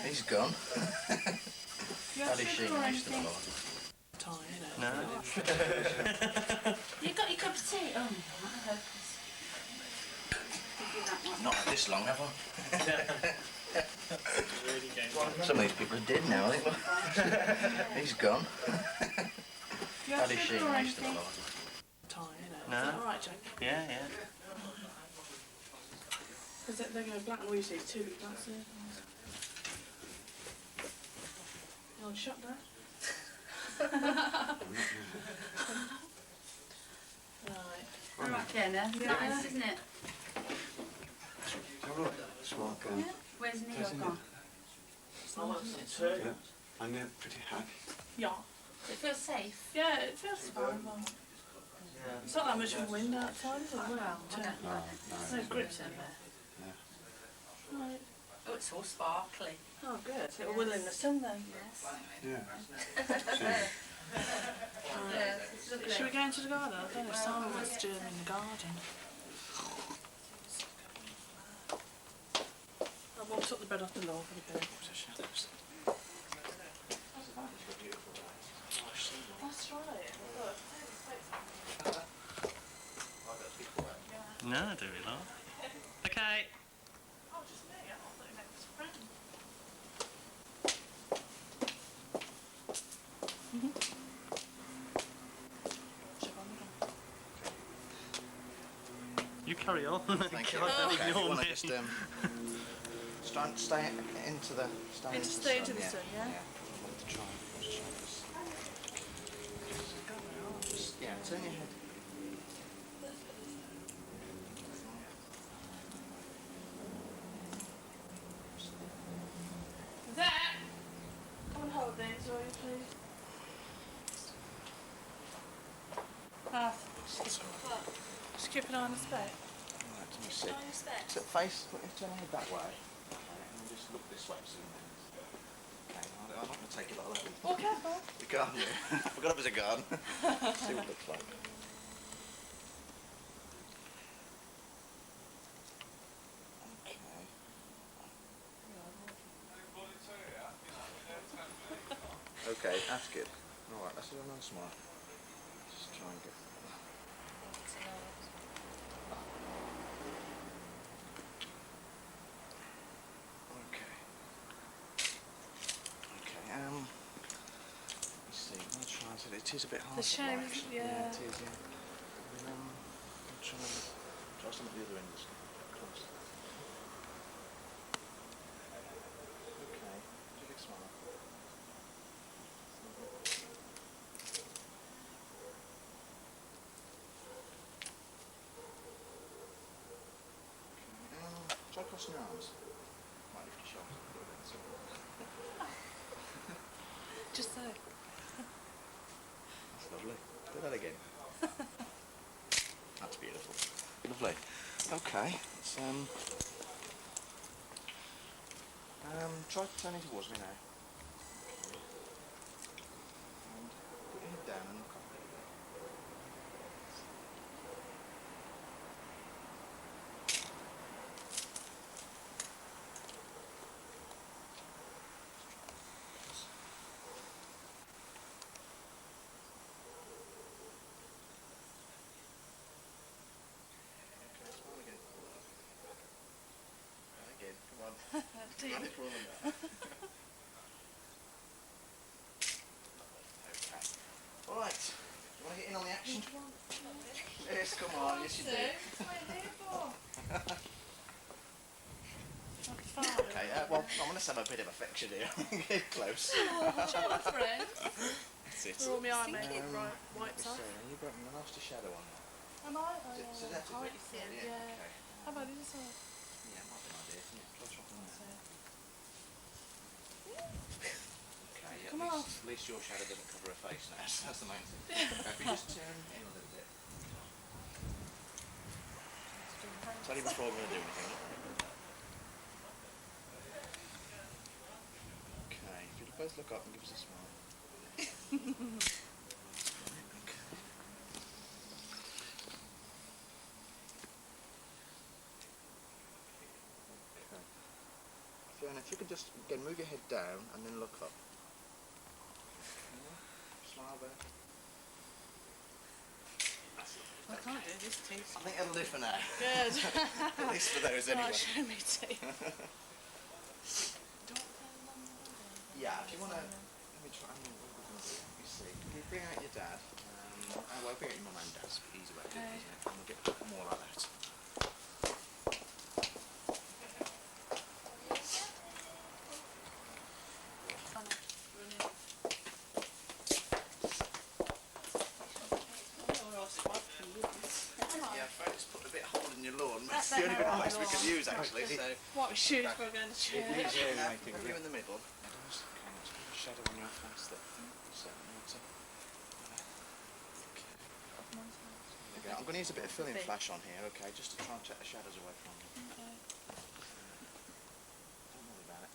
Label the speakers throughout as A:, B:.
A: He's gone. Daddy Sheen used to love.
B: No.
C: You got your cup of tea? Oh, no,
A: Not had this long, have I? Some of these people are dead now, I think. He's gone. Daddy Sheen used to love.
B: No.
C: Alright, Jake.
B: Yeah, yeah.
C: Is it they're going black and white, two that's it. You on shot there? Right.
D: Alright, Fiona. Nice, isn't it?
E: Smart girl.
D: Where's Neil gone?
E: Yeah. And they're pretty happy.
C: Yeah.
D: It feels safe.
C: Yeah, it feels fine. It's not that much of a wind outside, is it? Well,
E: No.
C: there's no grips in there. Right.
D: Oh, it's all sparkly.
C: Oh, good. It'll will in the sun then.
D: Yes.
E: Yeah.
C: Right. Should we go into the garden? I don't know if Simon wants to do them in the garden. I won't took the bed off the lawn for the bed. That's right.
B: No, I do we not. Okay.
C: Oh, just me. I thought it meant his friend.
B: You carry on.
A: Thank you.
B: God, don't
A: Okay,
B: ignore
A: you want
B: me.
A: to just stay into the
C: Stay into the sun, yeah?
A: Yeah. Try this. Yeah, turn your head.
C: Zach! Come on holidays, will you please? Just keep an eye on the spec.
A: Right, let me see. Face, turn your head that way. And just look this way. Okay, I'm not going to take it like that.
C: Oh, careful.
A: The garden. I forgot it was a garden. See what it looks like. Okay, that's good. Alright, let's do another smile. Just try and get... Okay. Okay, let's see, I'm going to try and... It is a bit hard.
C: The shame,
A: actually.
C: yeah.
A: It is, yeah. I'll try some at the other end. Close. Okay, do a big smile. Try crossing your arms. Might lift your shoulders a little bit.
C: Just so.
A: That's lovely. Do that again. That's beautiful. Lovely. Okay. Let's try turning towards me now. And put your head down and look up. Okay. Right. You want to get in on the action? Yes, come on. Yes, you do. Okay, well, I'm going to have a bit of affection here. Get close.
C: That's
A: it.
C: We're all my eye makeup, right? White
A: So,
C: side.
A: you've got a nasty shadow on there.
C: Am I? Oh,
A: So
C: yeah.
A: that's
C: Can't
A: it.
C: you see it?
A: Yeah,
C: Yeah.
A: okay.
C: How about this side?
A: Yeah, might be an idea. Yeah, try chopping that. Okay, yeah,
C: Come
A: at
C: on.
A: least your shadow doesn't cover her face now, so that's the main thing. If you just turn in a little bit. Tell you before we're going to do anything. Okay, if you'll both look up and give us a smile. Fiona, if you could just, again, move your head down and then look up. Smile there.
C: I can't do this teeth.
A: I think that'll do for now.
C: Good.
A: At least for those anyway.
C: Right, show me teeth.
A: Yeah, if you want to, let me try, what we're going to do, let me see. Can you bring out your dad? Well, bring out your mum and dad's easy way of doing it, isn't it? And we'll get more like that. Yeah, I'm afraid it's put a bit of hole in your lawn. That's the only bit of place we can use, actually. So,
C: What shoes we're going to choose?
A: have you in the middle. Just put a shadow on your face that certainly needs to. There we go. I'm going to use a bit of filling flash on here, okay, just to try and take the shadows away from you.
C: Okay.
A: Don't worry about it.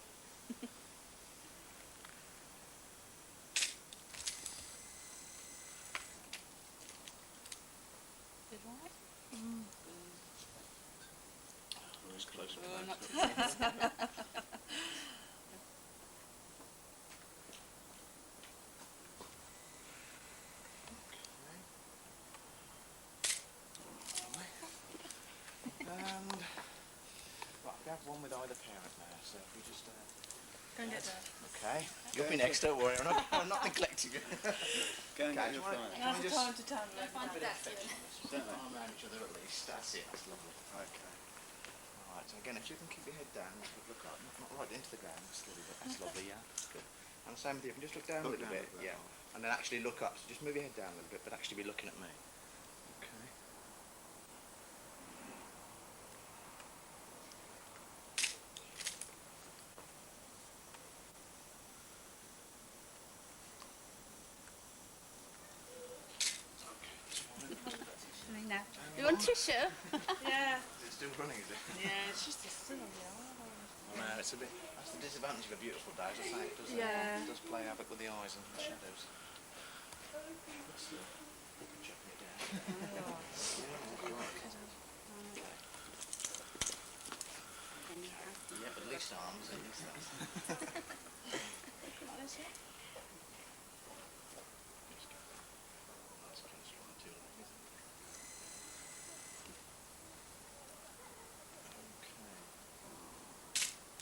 C: Did what?
A: Always close.
C: Oh, not
A: And right, we have one with either parent now, so if we just
C: Go and get Dad.
A: okay. You'll be next, don't worry, I'm not neglecting you.
E: Go and
A: Okay,
E: get your
A: do you
E: phone.
C: Now's the
A: just
C: time to tell me.
D: Find
A: bit of
D: that
A: affection,
E: Don't
A: just
E: they?
A: arm around each other at least, that's it, that's lovely.
E: Okay.
A: Alright, so again, if you can keep your head down, look up, not right into the ground, just a little bit, that's lovely, yeah, good. And same with you, if you just look down a
E: Look
A: little
E: down
A: bit,
E: a bit.
A: yeah, and then actually look up, so just move your head down a little bit, but actually be looking at me. Okay.
D: You want tissue?
C: Yeah.
A: Is it still running, is it?
C: Yeah, it's just a still on the
A: No, it's a bit, that's the disadvantage of a beautiful day, as I say, it does,
C: Yeah.
A: it does play havoc with the eyes and the shadows. Still, chucking it down. Yeah, at least arms, at least that. That's close one too, isn't it?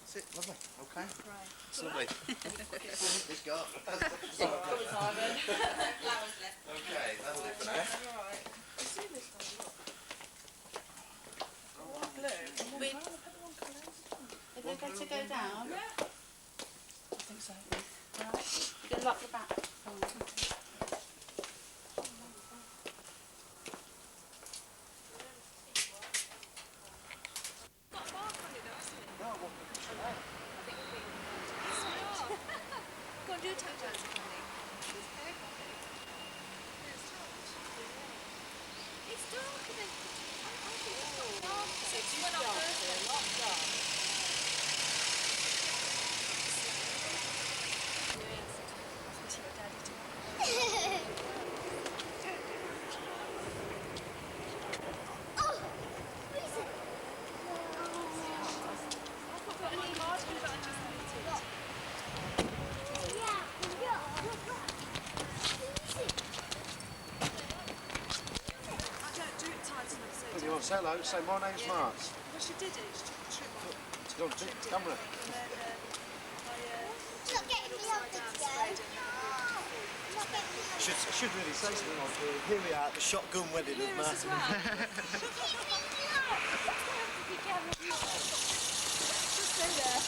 A: That's it, lovely, okay.
C: Right.
A: It's lovely. It's got. Okay, that'll do for now.
C: Right. You see this one? Look. One blue.
D: Wait.
C: Put one colour.
D: Is it going to go down?
C: I think so.
D: Right. You can lock the back.
F: Go and do tap dance for me. It's dark and then I think it's got darker. So it's not perfect.
E: If you want to say hello, say my name's Mark.
C: Well, she did it. She took the trim off.
E: Go on, come with it.
C: And then
F: Not getting me off the
E: Should really say something like, here we are at the shotgun wedding of Mark.
C: as well. Just stay there.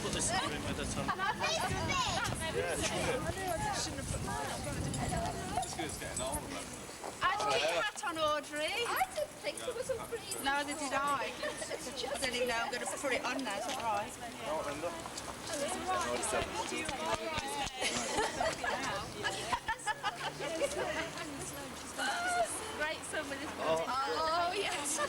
B: Put this in the room with the top.
D: How did you get your hat on, Audrey?
F: I didn't think there was a pretty...
D: Neither did I. I don't even know, I'm going to put it on now, is that right? Great somebody's
F: Oh, yes.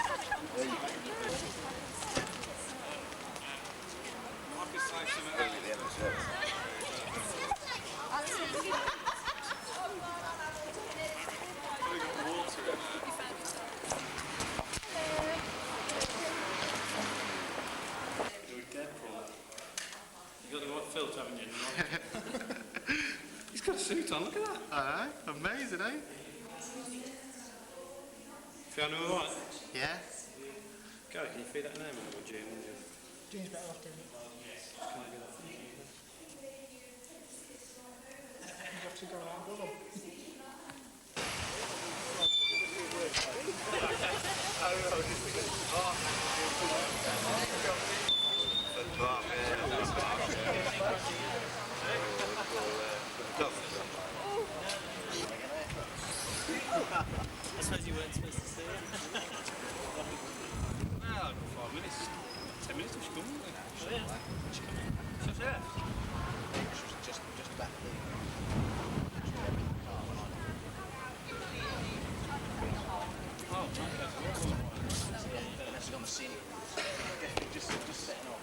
B: You got the right filter, haven't you? He's got a suit on, look at that.
A: I know, amazing, eh?
B: Fiona, all right?
A: Yeah.
B: Gary, can you feed that name over June?
C: June's better off doing it.
B: Can't do that.
C: You have to go around with them.
B: I suppose you weren't supposed to see it. Well, 5 minutes. 10 minutes, she come, wouldn't she? Oh, yeah. She come in. She's there.
A: Just about the...
B: Oh, okay.
A: Unless you're on the scenic route. Just setting off.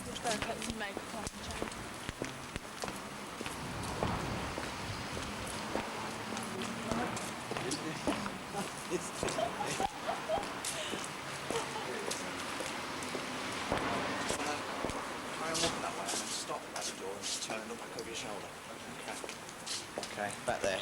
C: Much better kept some makeup on.
A: Try and walk that way and then stop at the door and just turn and look back over your shoulder. Okay, back there.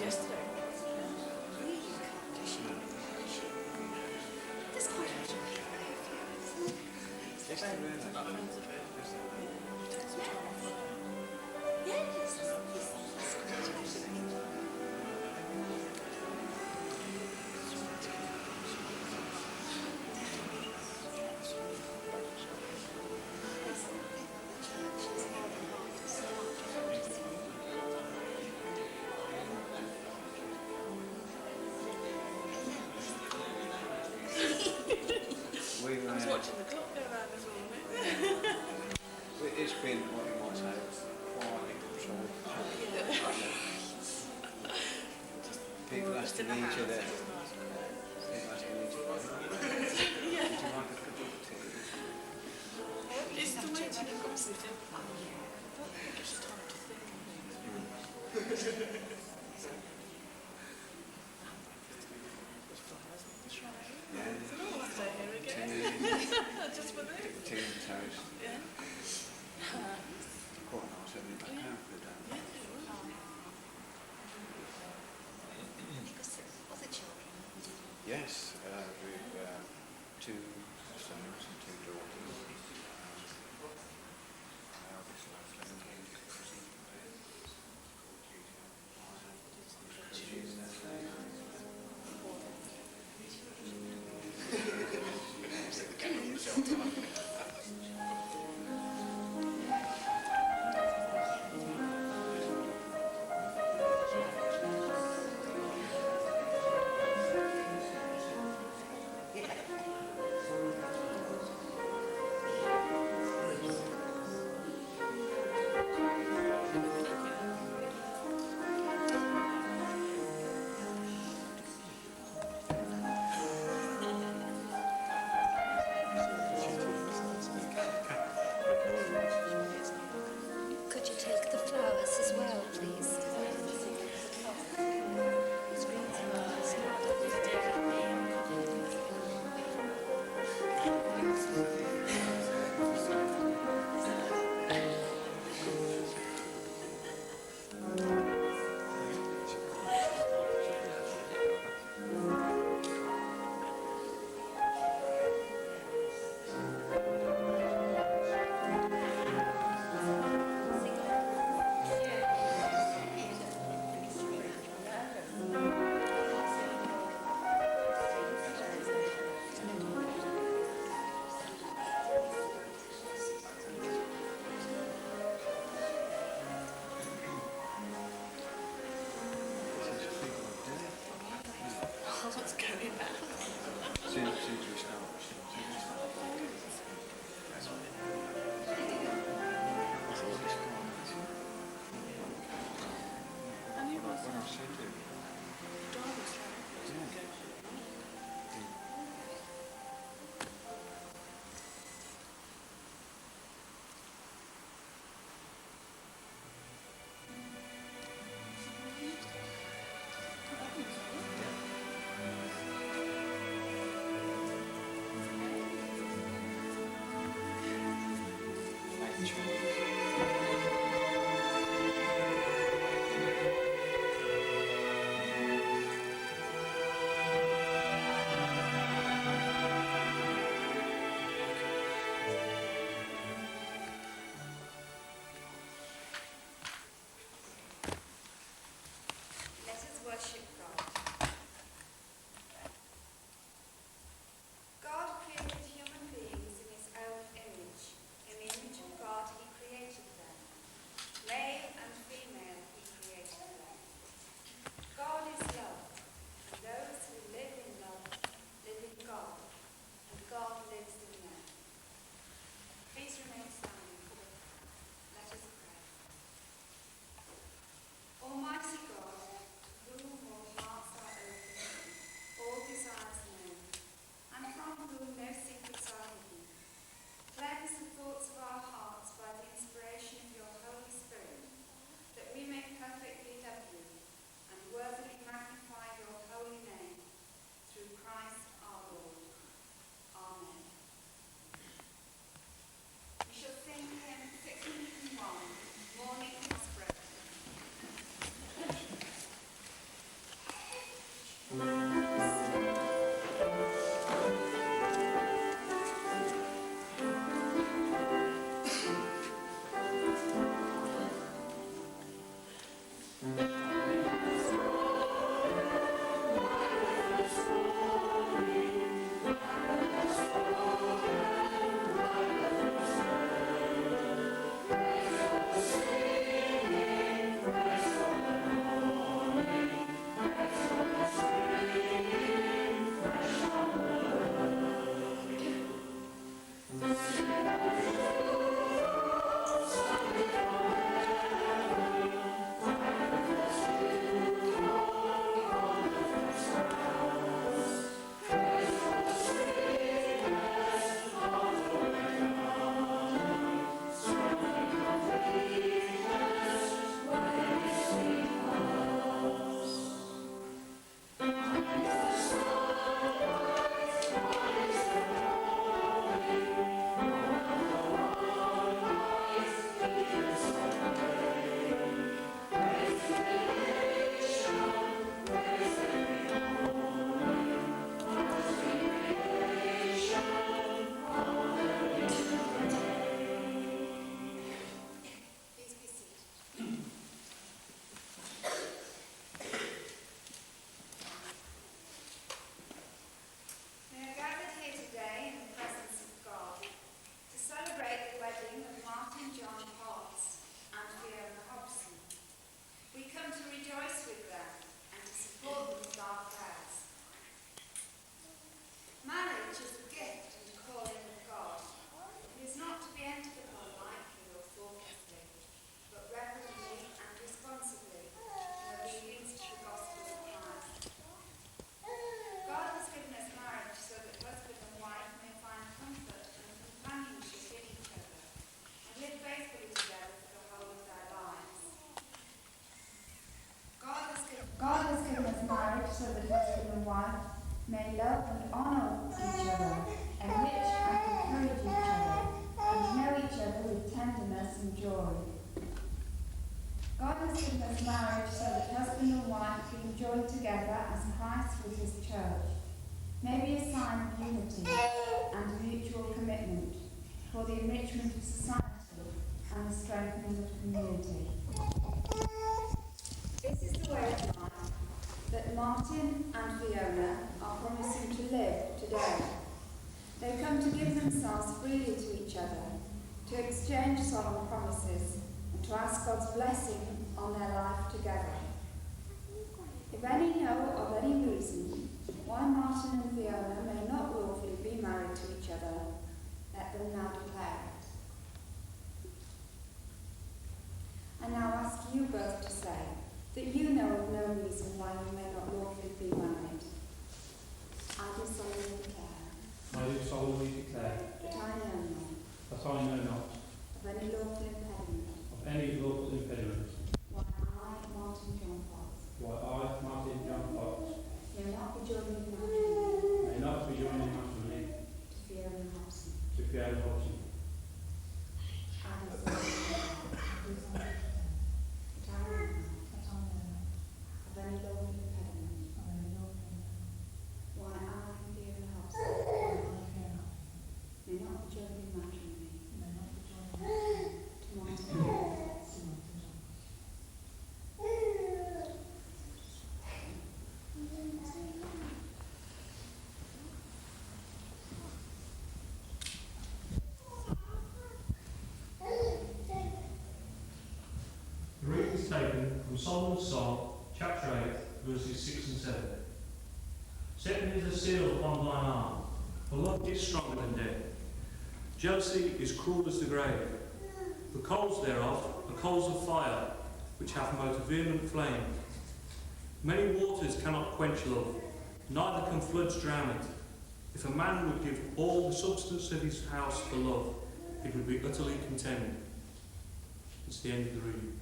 C: Yesterday. I was watching the clock go around this morning.
G: It's been what you might say, quiet control. People asking each other. People asking each other. Would you like a cup of tea?
C: It's the way to look positive. I don't think it's time to think. It's an awful day here again. Just for this.
G: Tea and toast.
C: Yeah.
G: Quite nice having it back out for the day. Yes, we've two sons and two daughters. Our eldest one, 17, called Julia.
H: so that husband and wife may love and honour each other, enrich and encourage each other, and know each other with tenderness and joy. God has given us marriage so that husband and wife can join together as Christ with his church, may be a sign of unity and mutual commitment for the enrichment of society and the strengthening of community. This is the way of life that Martin and Fiona are promising to live today. They come to give themselves freely to each other, to exchange solemn promises, and to ask God's blessing on their life together. If any know of any reason why Martin and Fiona may not lawfully be married to each other, let them now declare it. I now ask you both to say that you know of no reason why you may not lawfully be married. I do solemnly declare.
I: I do solemnly declare.
H: That I know not.
I: That I know not.
H: Of any lawful impediment.
I: Of any lawful impediment.
H: Why I, Martin John Fox.
I: Why I, Martin John Fox.
H: May not be joined in matrimony.
I: May not be joined in matrimony.
H: To Fiona Hobson.
I: To Fiona Hobson.
H: I do solemnly declare. That I know not. Of any lawful impediment. Why I, Fiona Hobson. May not be joined in matrimony. To Martin John Fox.
I: The reading is taken from Solomon's Song, chapter 8, verses 6 and 7. Set me the seal upon thine arm, for love is stronger than death. Jealousy is cruel as the grave. The coals thereof are coals of fire, which have most vehement flame. Many waters cannot quench love, neither can floods drown it. If a man would give all the substance of his house for love, he would be utterly content. It's the end of the reading.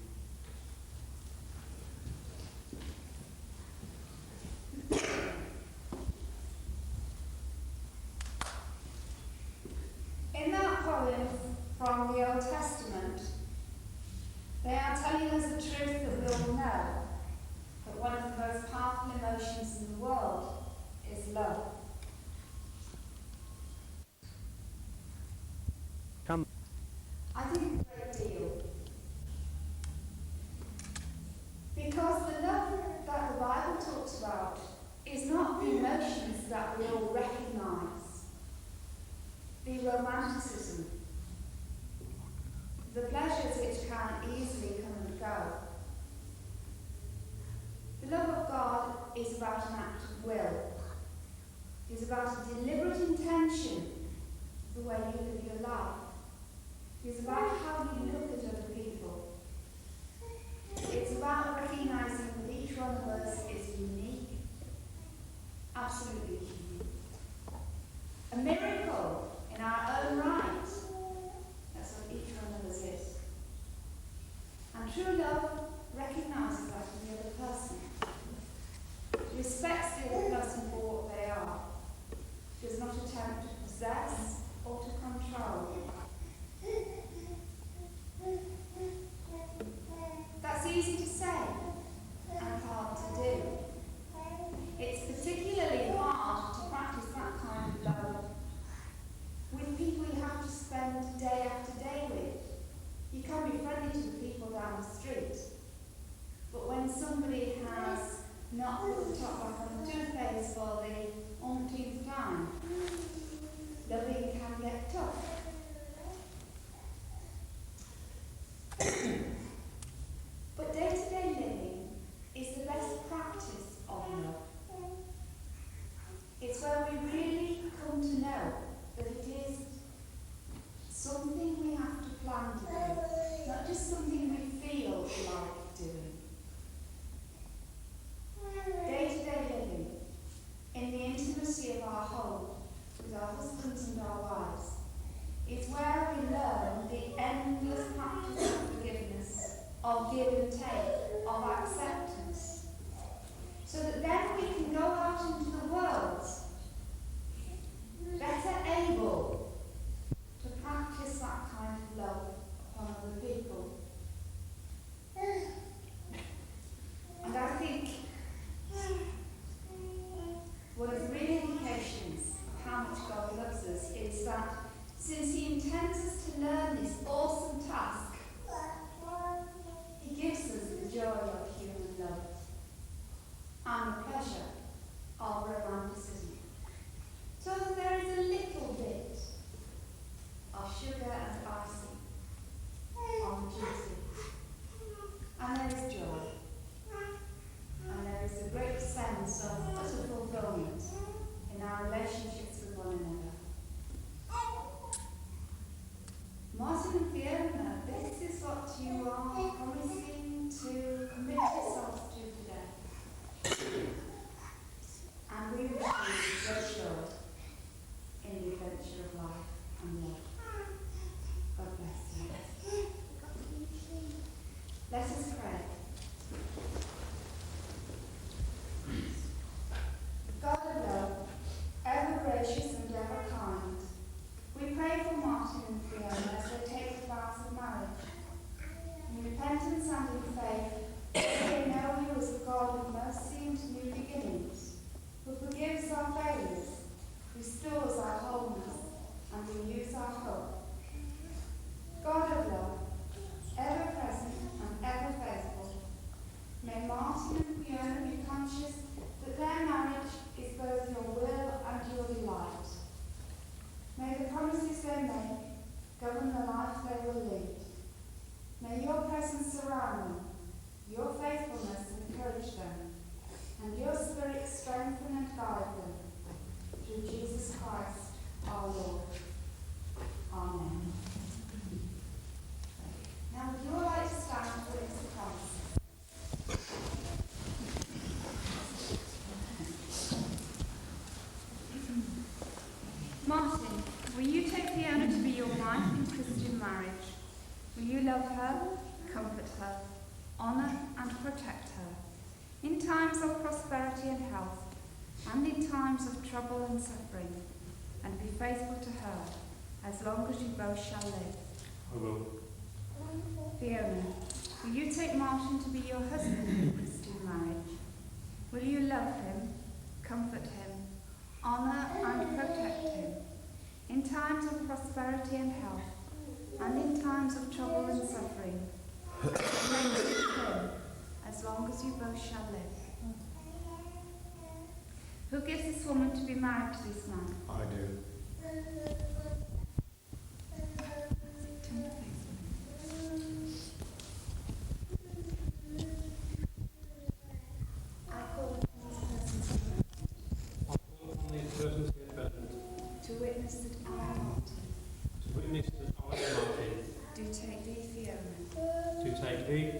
H: In that poem from the Old Testament, they are telling us the truth that we all know, that one of the most powerful emotions in the world is love. I think a great deal. Because the love that the Bible talks about is not the emotions that we all recognise, the romanticism, the pleasures which can easily come and go. The love of God is about an act of will. It is about a deliberate intention, the way you live your life. It is about how you look at other people. It's about recognising that each one of us is unique, absolutely unique. A miracle in our own right. That's what each one of us is. And true love recognises that in the other person. It respects the other person for what they are. It does not attempt to possess or to control. That's easy to say and hard to do. It's particularly hard to practice that kind of love with people you have to spend day after day with. You can be friendly to the people down the street, but when somebody has not put the top back on the toothpaste for the umpteenth time, loving can get tough. But day-to-day living is the best practice of love. It's where we really come to know that it is something we have to plan to do, not just something we feel like doing. Day-to-day living, in the intimacy of our home, with our husbands and our wives, is where we learn the endless practice of forgiveness, of give and take, of acceptance. so that then we can go out into the world better able to practice that kind of love upon other people. And I think one of the real indications of how much God loves us is that since He intends us to learn this awesome task, He gives us the joy of human love and the pleasure of romanticism. So that there is a little bit of sugar and icing on the juicy. And there is joy. And there is a great sense of utter fulfillment in our relationships with one another. Martin and Fiona, this is what you are promising to commit yourselves to today. And we wish you great joy in the adventure of life and love. God bless you. Let us pray. God of love, ever gracious and ever kind, we pray for Martin and Fiona as they take the vows of marriage. In repentance and in faith, they know you as a God of mercy and new beginnings, who forgives our failures, restores our wholeness, and renews our hope. God of love, ever present and ever faithful, may Martin and Fiona be conscious that their marriage is both your will and your delight. May the promises they make govern the life they will lead. May your presence surround them, your faithfulness encourage them, and your spirit strengthen and guide them. Through Jesus Christ, our Lord. Amen. Now, would you all like to stand for the promise? Martin, will you take Fiona to be your wife in Christian marriage? Will you love her, comfort her, honour and protect her, in times of prosperity and health, and in times of trouble and suffering, and be faithful to her, as long as you both shall live?
I: I will.
H: Fiona, will you take Martin to be your husband in Christian marriage? Will you love him, comfort him, honour and protect him, in times of prosperity and health, and in times of trouble and suffering, and with him, as long as you both shall live? Who gives this woman to be married to this man?
I: I do.
H: I call upon these persons here present to witness that I, Martin, do take thee,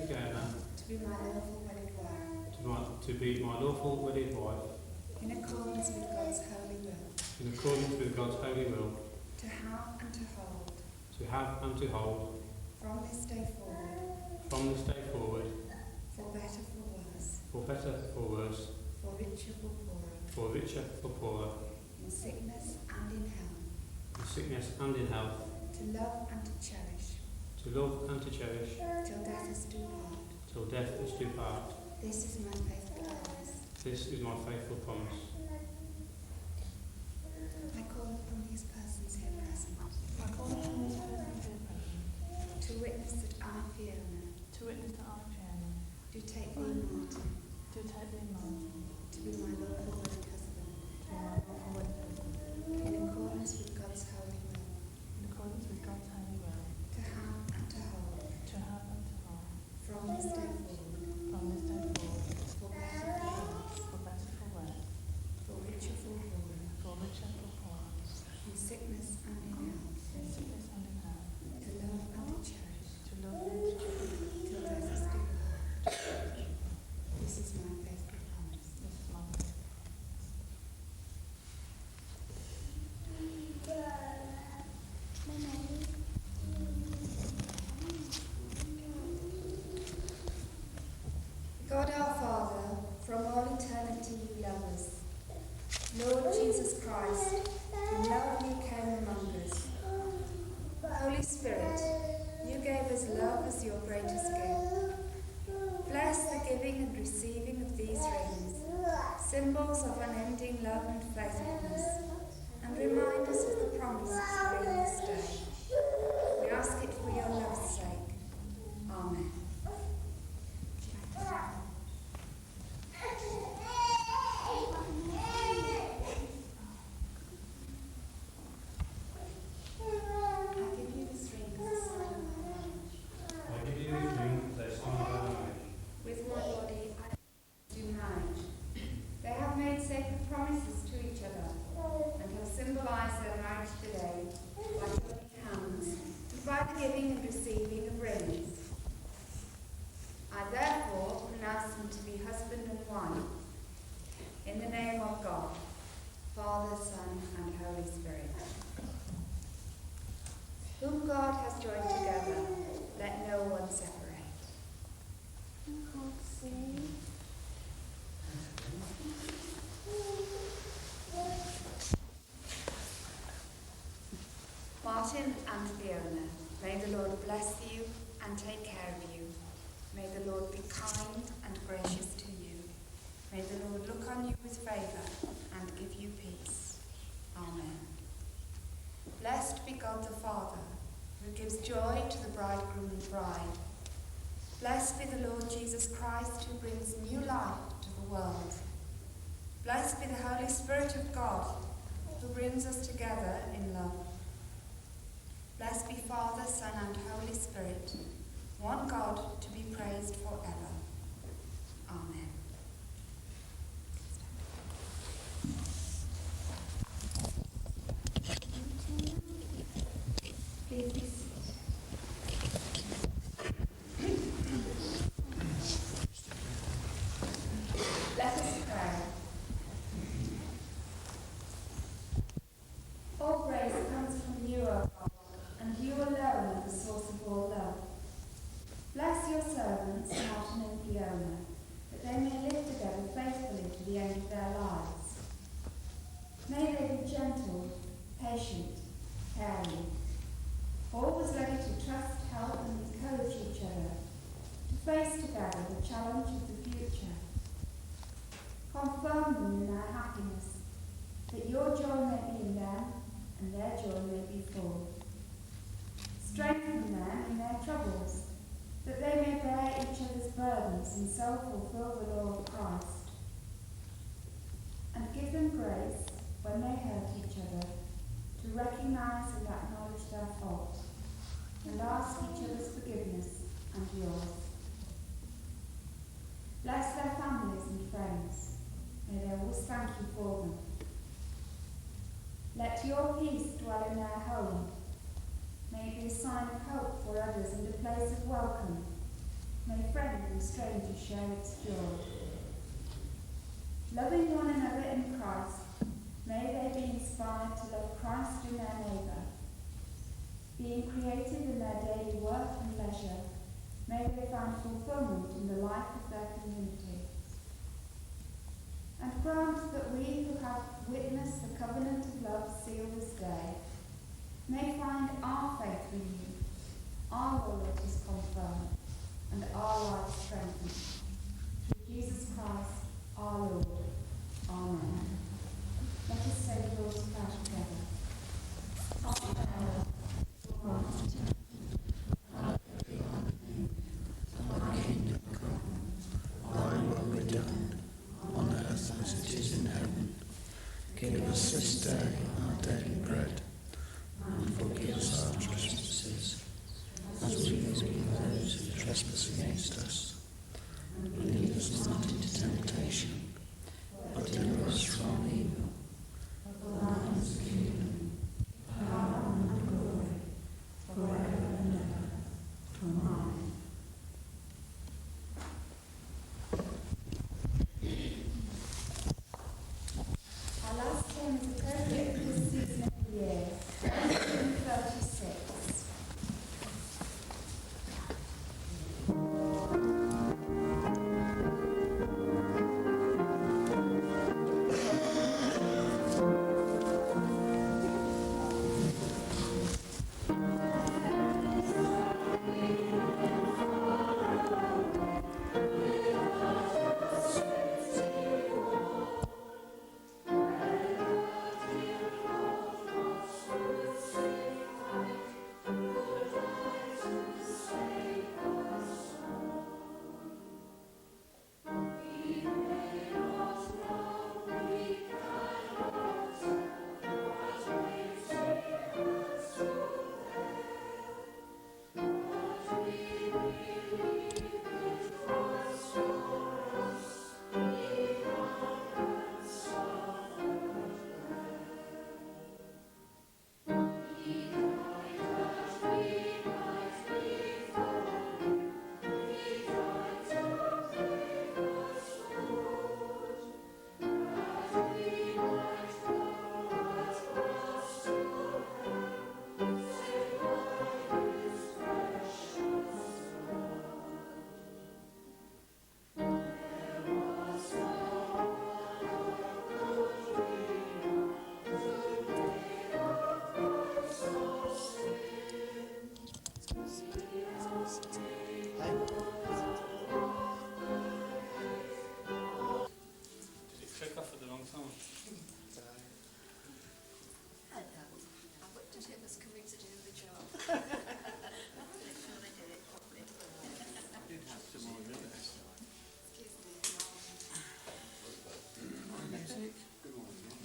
H: Fiona, to be my lawful wedded wife,
I: To be my lawful wedded wife,
H: in accordance with God's holy will,
I: in accordance with God's holy will,
H: to have and to hold, from this day forward, for better, for worse, for richer, for poorer, in sickness and in health, to love and to cherish, till death us do part. This is my faithful promise. I call upon these persons here present to witness that I, Fiona, do take thee, Martin, to be my lawful wedded husband, in accordance with God's holy will, to have and to hold, from this day forward, for better, for worse, for richer, for poorer, in sickness and in health, to love and to cherish, till death us do part. This is my faithful promise. God our Father, from all eternity receiving of these rings, symbols of unending love and faithfulness, and reminders of the promises made this day. We ask it for your love's sake. Amen. Giving and receiving of rings. I therefore pronounce them to be husband and wife, in the name of God, Father, Son, and Holy Spirit. Whom God has joined together, let no one separate. Martin and Fiona, may the Lord bless you and take care of you. May the Lord be kind and gracious to you. May the Lord look on you with favour and give you peace. Amen. Blessed be God the Father, who gives joy to the bridegroom and bride. Blessed be the Lord Jesus Christ, who brings new life to the world. Blessed be the Holy Spirit of God, who brings us together in love. Blessed be Father, Son, and Holy Spirit, one God, to be praised forever. Amen. Please be seated. Let us pray. All grace comes from you, O God, and you alone are the source of all love. Bless your servants, Martin and Fiona, that they may live together faithfully to the end of their lives. May they be gentle, patient, caring, always ready to trust, help, and encourage each other, to face together the challenge of the future. Confirm them in their happiness, that your joy may be in them and their joy may be full. Strengthen them in their troubles, that they may bear each other's burdens and so fulfill the law of Christ. And give them grace, when they hurt each other, to recognise and acknowledge their fault, and ask each other's forgiveness and yours. Bless their families and friends. May they always thank you for them. Let your peace dwell in their home. May it be a sign of hope for others and a place of welcome. May friends and strangers share its joy. Loving one another in Christ, may they be inspired to love Christ in their neighbour. Being creative in their daily work and leisure, may they find fulfilment in the life of their community. And grant that we who have witnessed the covenant of love sealed this day may find our faith renewed, our loyalties confirmed, and our lives strengthened. Through Jesus Christ, our Lord. Amen. Let us say the Lord's Prayer together. Our Father, who art in heaven, hallowed be thy name. Thy kingdom come, thy will be done, on earth as it is in heaven. Give us this day our daily bread, and forgive us our trespasses, as we forgive those who trespass against us. And lead us not into temptation, but deliver us from evil. For thine is the kingdom, power, and glory, forever and ever. Amen. Our last hymn is appropriate for this season of the year, hymn 36.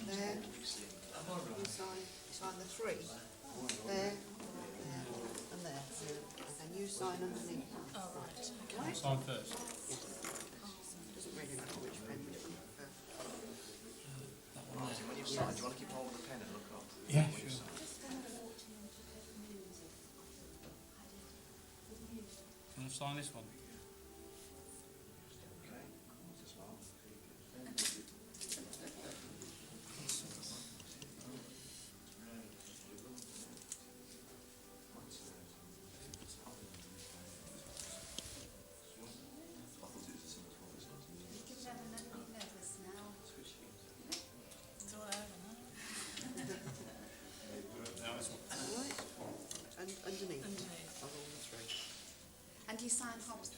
D: There. You sign the three. There, and there. And you sign underneath.
C: Oh, right. Okay.
B: Sign first.
D: Doesn't really matter which pen you prefer.
A: Martin, when you sign, do you want to keep hold of the pen and look up?
B: Yeah,
A: When you
B: sure.
A: sign?
B: Can I sign this one?
A: Okay. As well.
C: It's all over now.
B: No, this one.
D: Right. And underneath.
C: Underneath.
D: Of all the three.
H: And you sign Hobson.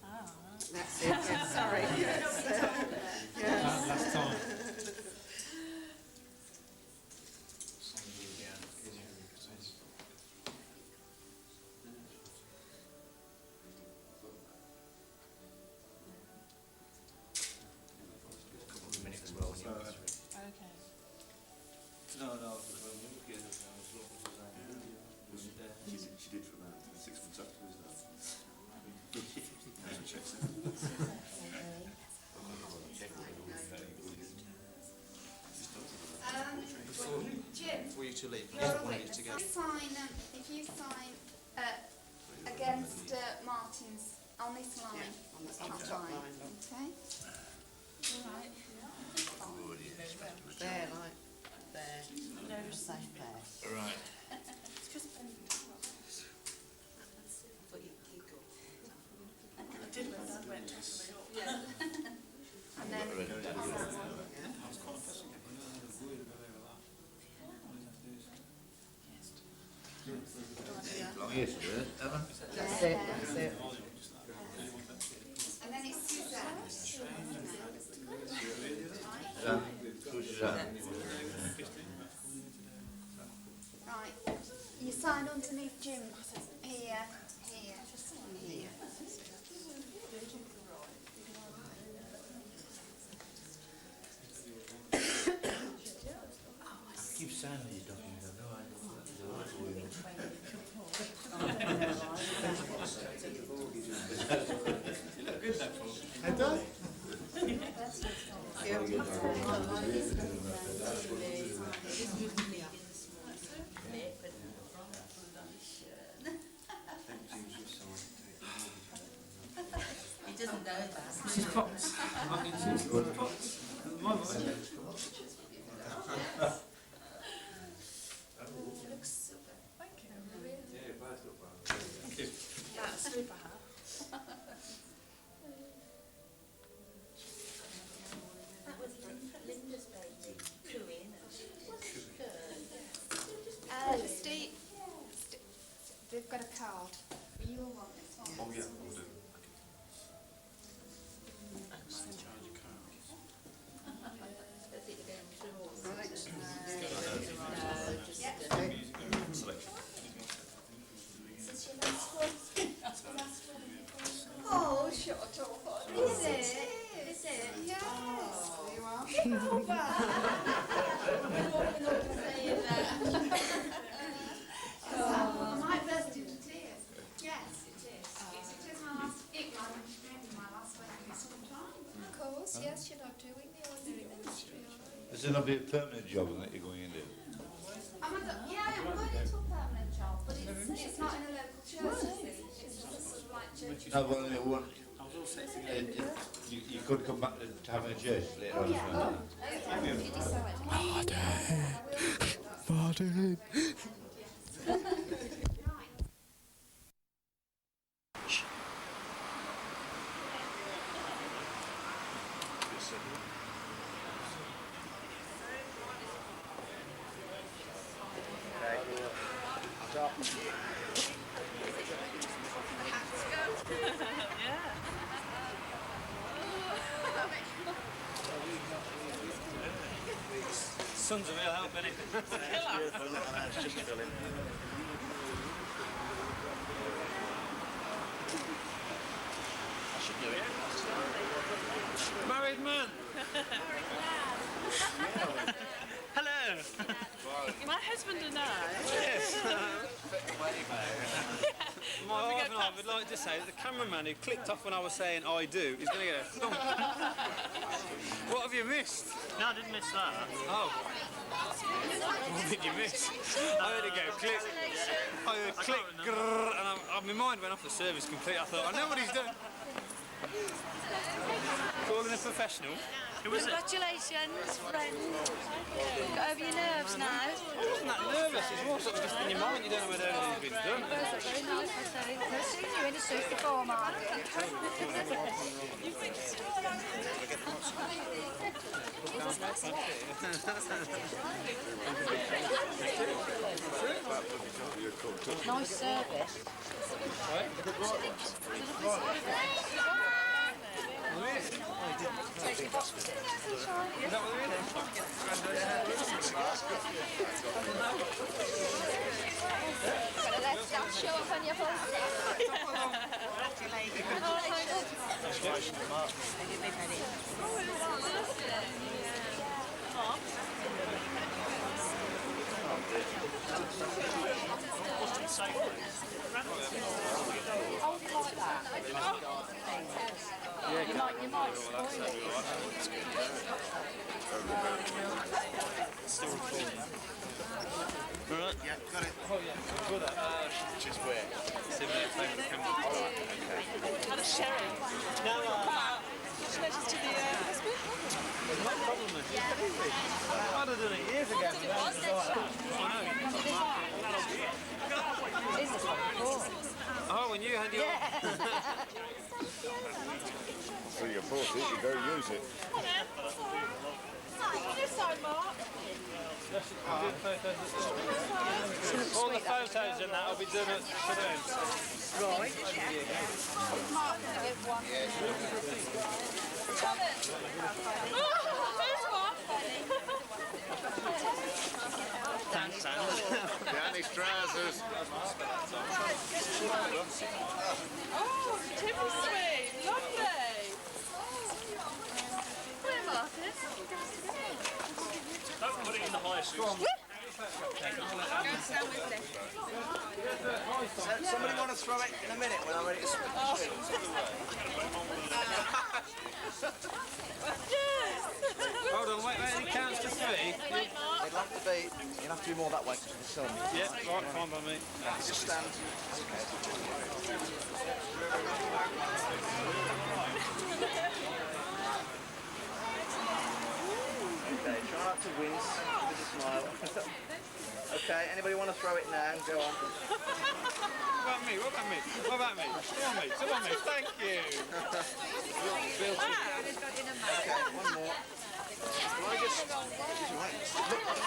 C: Ah, right.
D: That's it. Yes, sorry. Yes.
B: Last time.
C: Okay.
J: She did for about 6 months afterwards.
H: Jim,
A: Before you two leave,
H: you're
A: one
H: a
A: of you
H: witness.
A: together.
H: If you sign against Martin's on this line,
D: Yeah, on the
H: top
D: top
H: line,
D: line, look.
H: okay?
C: All right.
D: There, like there.
C: No,
D: Say there.
A: Right.
C: it's just I did when Dad went to me up.
H: And then
G: Yes, good.
D: That's it, that's it.
H: and then it's Suzanne. Right. You sign underneath Jim. Here, here.
D: Here.
G: Keep signing these documents. I know I don't.
E: Had I?
D: He doesn't know that.
B: Mrs. Potts. Mrs. Potts. My voice.
C: It looks super. Thank you.
J: Yeah, both look well.
B: Thank you.
C: That super hat.
F: That was Linda's baby, Cooey,
H: Steve, they've got a card. You'll want this one.
J: Oh, yeah, we'll do.
H: Oh, shut up. Is it? Is it? Yes. You are. Oh, I might burst into tears. Yes, it is. It is my last, maybe my last wedding sometime.
F: Of course, yes, you're not doing the ordinary ministry, are you?
G: Is it not be a permanent job that you're going into?
H: I'm going into a permanent job, but it's not in a local church, you see. It's just sort of like church.
G: No, well, it won't. You could come back to having a church later on.
H: Yeah, okay. You decide.
G: Martin.
B: Sun's a real help, innit?
A: Just fill in.
B: married man. Hello.
C: My husband and I.
B: Yes. My wife and I would like to say that the cameraman who clicked off when I was saying I do is going to get a thump. What have you missed?
I: No, I didn't miss that.
B: Oh. What did you miss? I heard it go click. I heard click, grrr, and my mind went off the service completely. I thought, I know what he's done. Calling a professional.
F: Congratulations, friend. Got over your nerves now.
B: I wasn't that nervous, it's more sort of just in your mind, you don't know whether anything's been done.
F: That's very nice, I say. I've seen you in a suit before, Mark. Nice service. Got a left stop show up on your You might spoil it.
B: Still recording.
A: Right, yeah, got it.
B: Oh yeah, good.
A: Just where?
B: Similar time the camera.
C: Had a sherry.
B: No,
C: Congratulations to the husband.
B: no problem, man. I'd have done it years ago. Oh, when you had your...
J: So you bought it, you go use it.
C: This side, Mark.
B: All the photos and that will be done at today.
H: Right.
F: Mark can give one.
B: Thanks, Anne.
J: Down his trousers.
C: Oh, Timmy sweet. Lovely.
F: Where, Marcus?
I: Don't put it in the high school.
A: Somebody want to throw it in a minute when I'm ready to switch?
B: Hold on, wait, it counts to 3.
A: It'll have to be, you'll have to be more that way because of the sun.
B: Yeah, right, fine by me.
A: Just stand. Okay, try not to wince with a smile. Okay, anybody want to throw it now? Go on.
B: What about me? What about me? What about me? Come on, mate. Come on, mate. Thank you.
A: Okay, one more. I just look,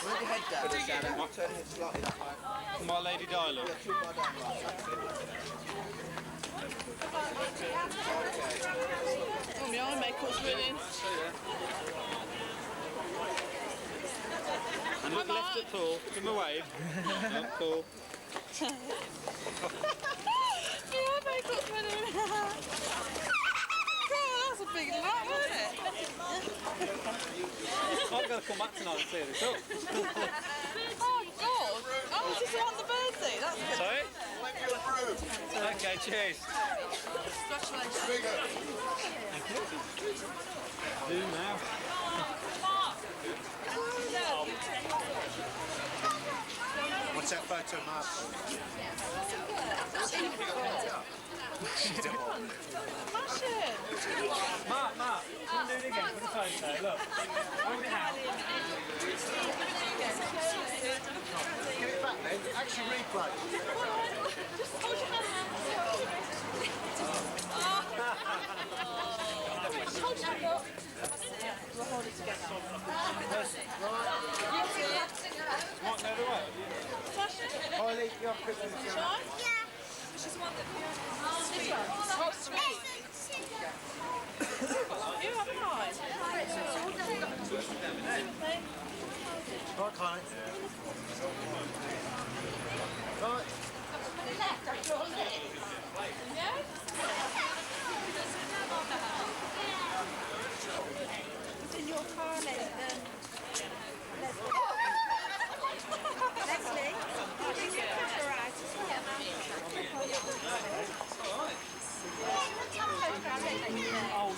A: move your head down. Turn your head slightly that way.
B: My lady dialogue.
A: Yeah, too far down right.
C: Oh, my eye makeup's winning.
B: And look left at Paul. Give him a wave. No, Paul.
C: My eye makeup's winning. God, that's a big lot, wasn't it?
B: I've got to come back tonight and clear this up.
C: Oh, God. Oh, is this on the birthday? That's good.
B: Sorry? Okay, cheers. Do now.
E: What's that photo, Mark?
I: Mark, come do it again. Put a photo. Look. Hold it out.
E: Give it back then. Actually replay.
C: Just hold your hand. Hold your hand up. We'll hold it together.
B: What, no, the way?
E: Holly, you're quick with the
C: Sean? Yeah. She's one that sweet. Oh, sweet. You have a nice.
E: Right, Connie. Right.
C: Yeah?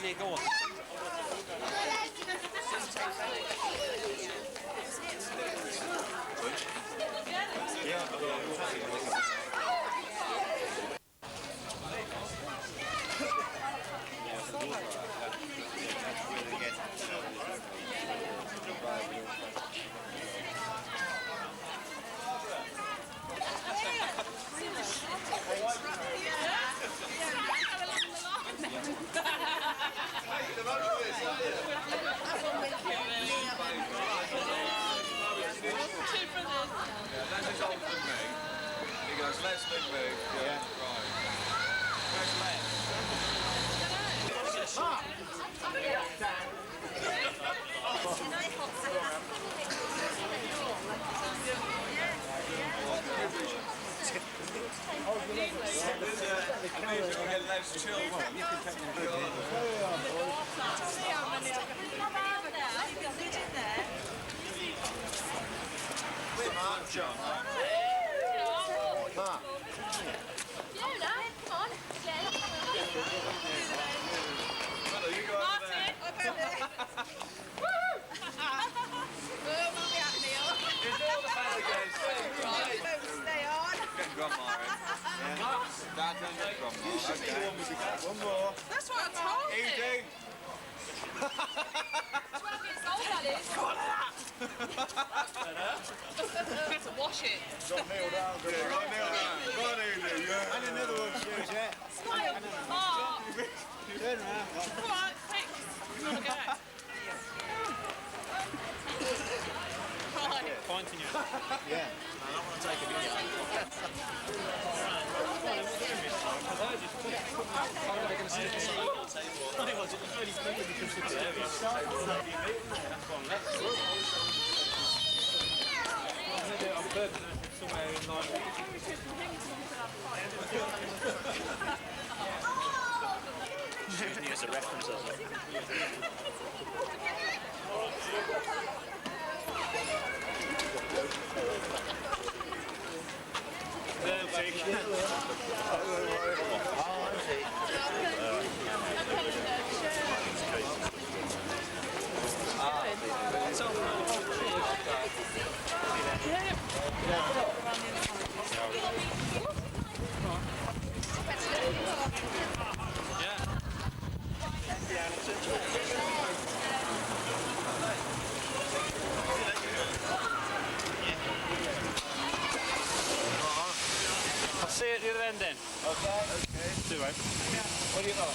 B: Yeah, go on.
G: That's his older than me. He goes, let's move. Yeah. Right. Where's Les? Get Les children.
E: Mark, John. Mark.
F: Fiona, come on.
G: Hello, you go over there. It's all the family guys.
D: Stay on.
G: Get grandma in. Dad, don't get grandma. Okay. One more.
C: That's what I told you.
G: Eating.
F: 12 years old, that is.
C: To wash it.
E: Got nailed down.
G: Yeah, got nailed down. Go on, Edie. Yeah.
E: And another one, shoes, yeah.
C: Mark.
E: Turn around.
C: Come on, quick. You want to go? Right.
B: Pointing you.
E: Yeah.
A: Using you as a reference, as
B: I'll see you at the other end then.
E: Okay.
B: See you, mate.
E: What do you got?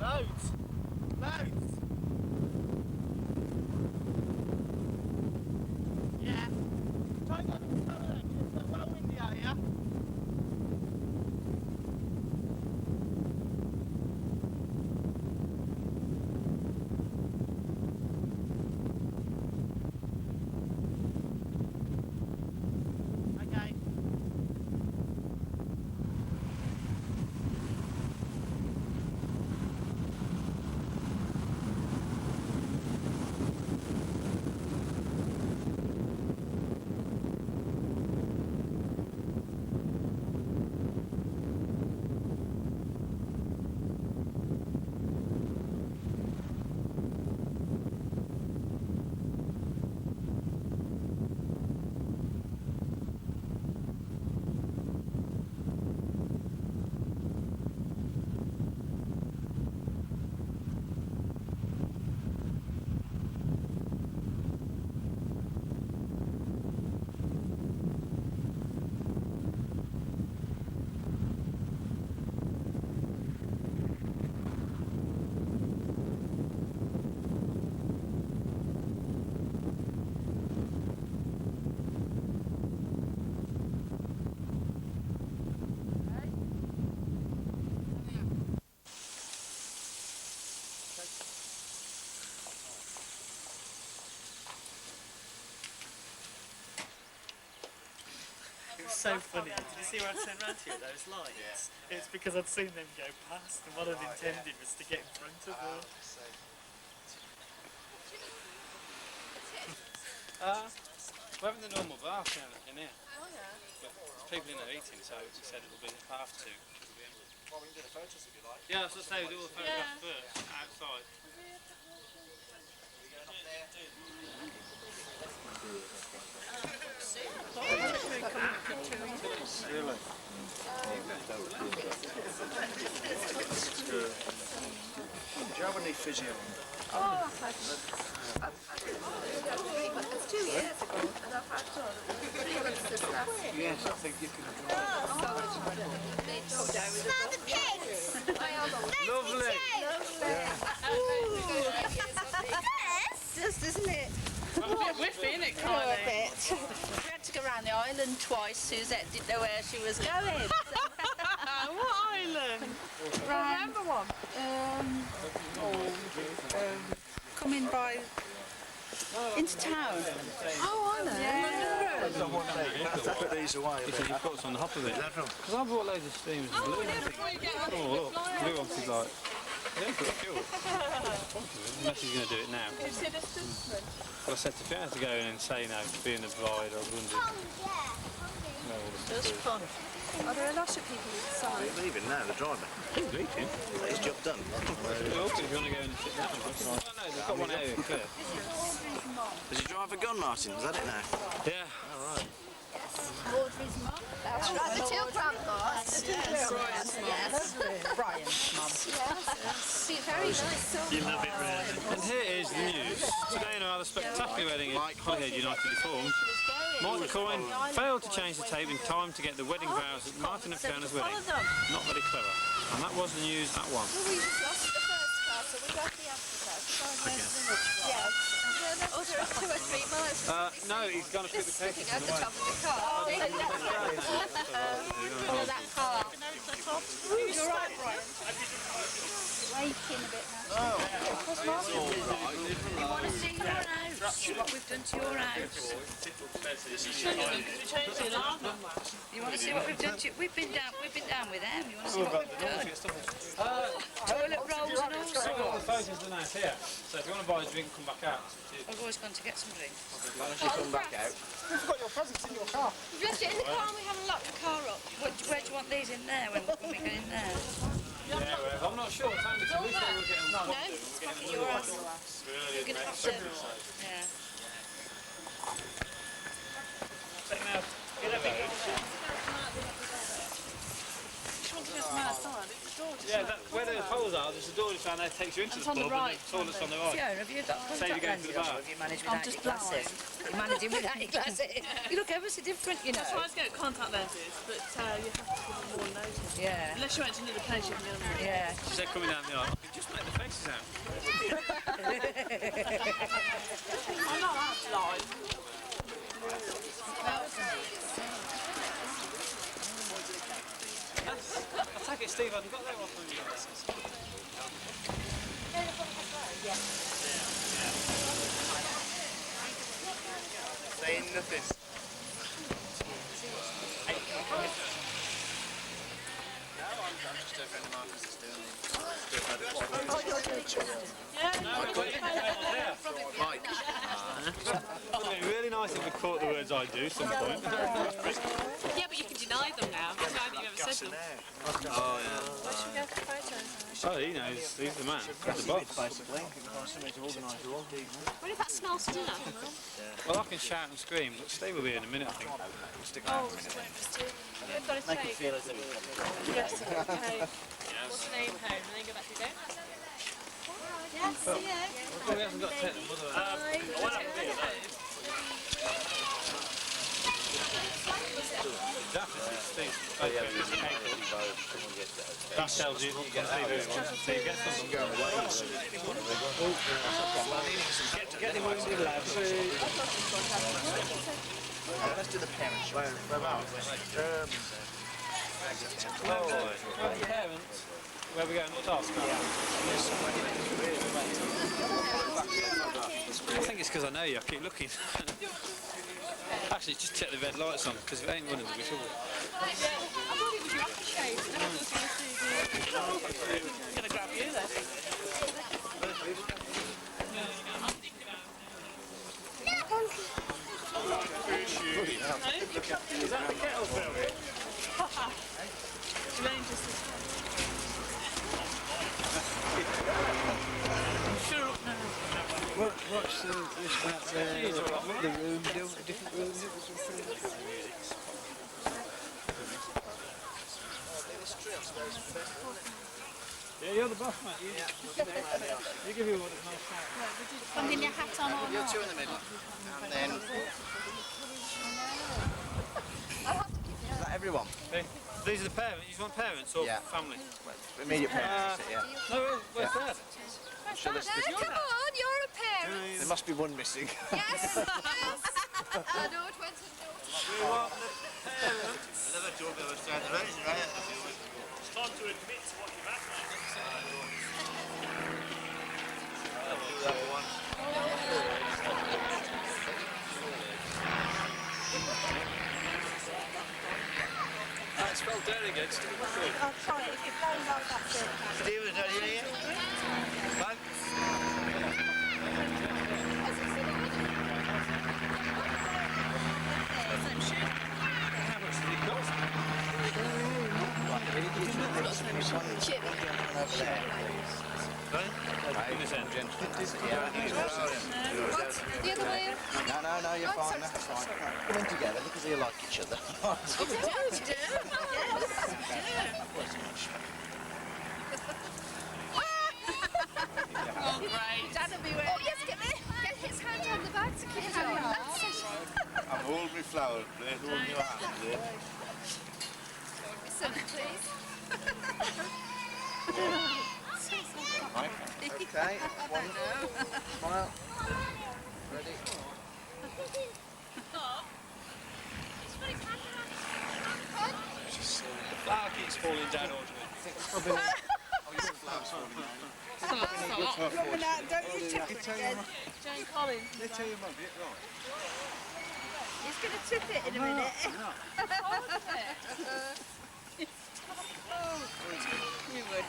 B: Loads. Loads. Yeah. Try and get them to cover that, 'cause it's not well windy out here. Okay.
K: It was so funny. Did you see where I turned around to those lights? Yeah. It's because I'd seen them go past, and what I'd intended was to get in front of them.
B: We're having the normal bath in here.
F: Oh, yeah.
B: But there's people in there eating, so we said it'll be half two.
A: Well, we can do the photos if you like.
B: Yeah, that's what I say, we do all the photographs first, outside.
E: Really? Do you have any physio?
F: Oh, it's 2 years ago, and I've had 3 months this last year.
E: Yes, I think you can.
F: Smell the pigs!
B: Lovely!
D: Yes, just isn't it?
K: We're feeling it,
D: A
K: kind
D: little bit. We had to go around the island twice. Suzette didn't know where she was going.
K: What island?
D: Remember one? Coming by into town.
F: Oh, I know.
E: Have to put these away.
B: Because you've got us on the top of it. Because I bought loads of steamers and blue. Oh, look, blue ones is like... They're pretty cool. Unless he's going to do it now. But I said to Fiona to go in and say no, being a bride, I was wondering.
D: Just fun.
F: Are there a lot of people inside?
A: He's leaving now, the driver.
B: He's leaving.
A: His job done.
B: Well, if you want to go in and sit down. Oh, no, they've got one area clear.
A: Has your driver gone, Martin? Is that it now?
B: Yeah.
A: All right.
F: Audrey's mum. That's right, the two grandmas. Yes.
D: Brian's mum.
F: She's very nice.
K: You love it, really.
B: And here is the news. Today in a rather spectacular wedding at Holyhead United Reformed, Mike Coyne failed to change the tape in time to get the wedding vows at Martin and Fiona's wedding. Not very clever. And that was the news at one.
F: Well, we just lost the first car, so we got the after car. Yes. Oh, there are 2 or 3 miles.
B: No, he's gone to put the cake
F: Sticking at the top of the car. That car. You're right, Brian. Waking a bit now. You want to see your house? What we've done to your house? You want to see what we've done to you? We've been down with them. You want to see what we've done? Toilet rolls and all sorts.
B: I've got all the photos of the night here. So if you want to buy a drink, come back out.
F: I've always gone to get some drinks.
A: Why don't you come back out?
E: You've got your presents in your car.
F: We've left it in the car and we haven't locked the car up. Where do you want these in there when we go in there?
B: Yeah, well, I'm not sure. It's only to we thought we were getting
F: No, it's fucking your ass. You're going to have to... Yeah.
K: She wanted us from outside. It was gorgeous.
B: Yeah, where those holes are, there's a door just down there that takes you into the pub,
C: right,
B: and the toilet's on the right.
F: Fiona, have you got
B: Say you
F: contact
B: go to the
F: lenses?
B: bar.
F: Have you managed without your glasses? You're managing without your glasses. You look ever so different, you know.
C: That's why I was getting contact lenses, but you have to give them more notice.
F: Yeah.
C: Unless you went to another place, you can get them more.
F: Yeah.
B: She said coming down the aisle, I can just make the faces out.
C: I'm not allowed to lie.
B: I take it Steve hasn't got that one from you.
A: Saying nothing. No, I'm just a friend of Marcus that's doing it. Mike.
B: It'd be really nice if we caught the words I do some point.
C: Yeah, but you can deny them now. Deny that you ever said them.
A: Oh, yeah.
C: Where should we go for photos?
B: Oh, he knows. He's the man. He's the boss.
E: Basically, somebody to organise it all.
C: What if that smells dinner?
B: Well, I can shout and scream. Look, Steve will be in a minute, I think.
A: Stick around for a minute.
C: We've got to
E: Make it
C: take.
E: feel as if
C: Yes, okay. What's the name home? And then go back to your day. Yes, see you.
B: Well, he hasn't got to take the mother That tells you you can Steve gets something going away.
A: Get him on the lab. Let's do the parents.
B: Parents, where are we going? Task? I think it's because I know you. I keep looking. Actually, just check the red lights on, because if it ain't running, we'll be trouble.
C: I thought it was your aftershave. And then I was going to see I'm going to grab you then.
B: Is that the kettle filming?
C: Elaine just said, shut up now.
G: What's this about the room, different rooms?
B: Yeah, you're the boss, mate. You give you one that's nice shout.
D: Bringing your hat on or
A: You're
D: not?
A: two in the middle. And then... Is that everyone?
B: These are the parents. You want parents or
A: Yeah.
B: family?
A: Immediate parents, yeah.
B: No, where's Dad?
A: Shall this be...
D: Come on, you're a parent.
A: There must be one missing.
D: Yes, yes. I know it went to
K: It's time to admit to what you've had.
B: It's spelled down again.
D: I'll try it. If you blow low, that's it.
A: Stephen, are you here?
D: The other way.
A: No, you're fine, that's fine. Come in together because they like each other.
D: You do.
C: Oh, great.
D: Dad will be ready. Oh, yes, get his hand on the back to keep it on. That's it.
J: I'm holding my flower, please. Holding your hand there.
D: Son, please.
A: Okay, one. Smile. Ready?
B: The flower keeps falling down, Audrey.
D: Don't you tip it again.
C: Jane Collins.
J: They tell you, Mum, yeah, right.
D: He's going to tip it in a minute. You would.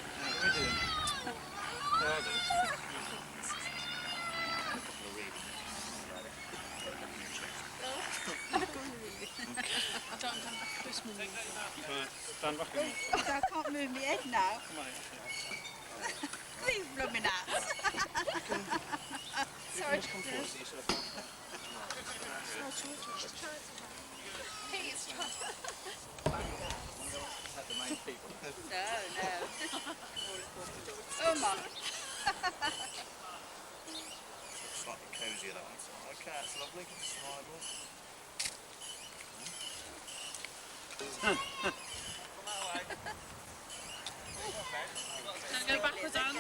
C: I don't have a Christmas movie.
B: Stand back again.
D: I can't move my head now. What are you blooming at? Sorry. He's trying.
A: The main people.
D: No.
F: on.
A: Slightly cosier that one. Okay, that's lovely. Slidable.
C: Can I go backwards, Anne?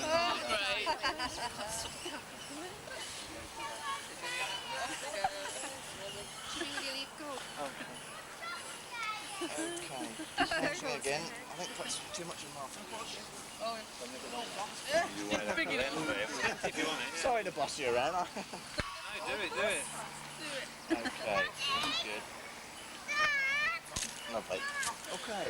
C: Oh, great.
A: Okay. Smashing again. I think that's too much of Martha.
C: It's big enough.
B: If you want it.
A: Sorry to boss you around.
B: No, do it, do it.
A: Okay, that's good. Lovely. Okay.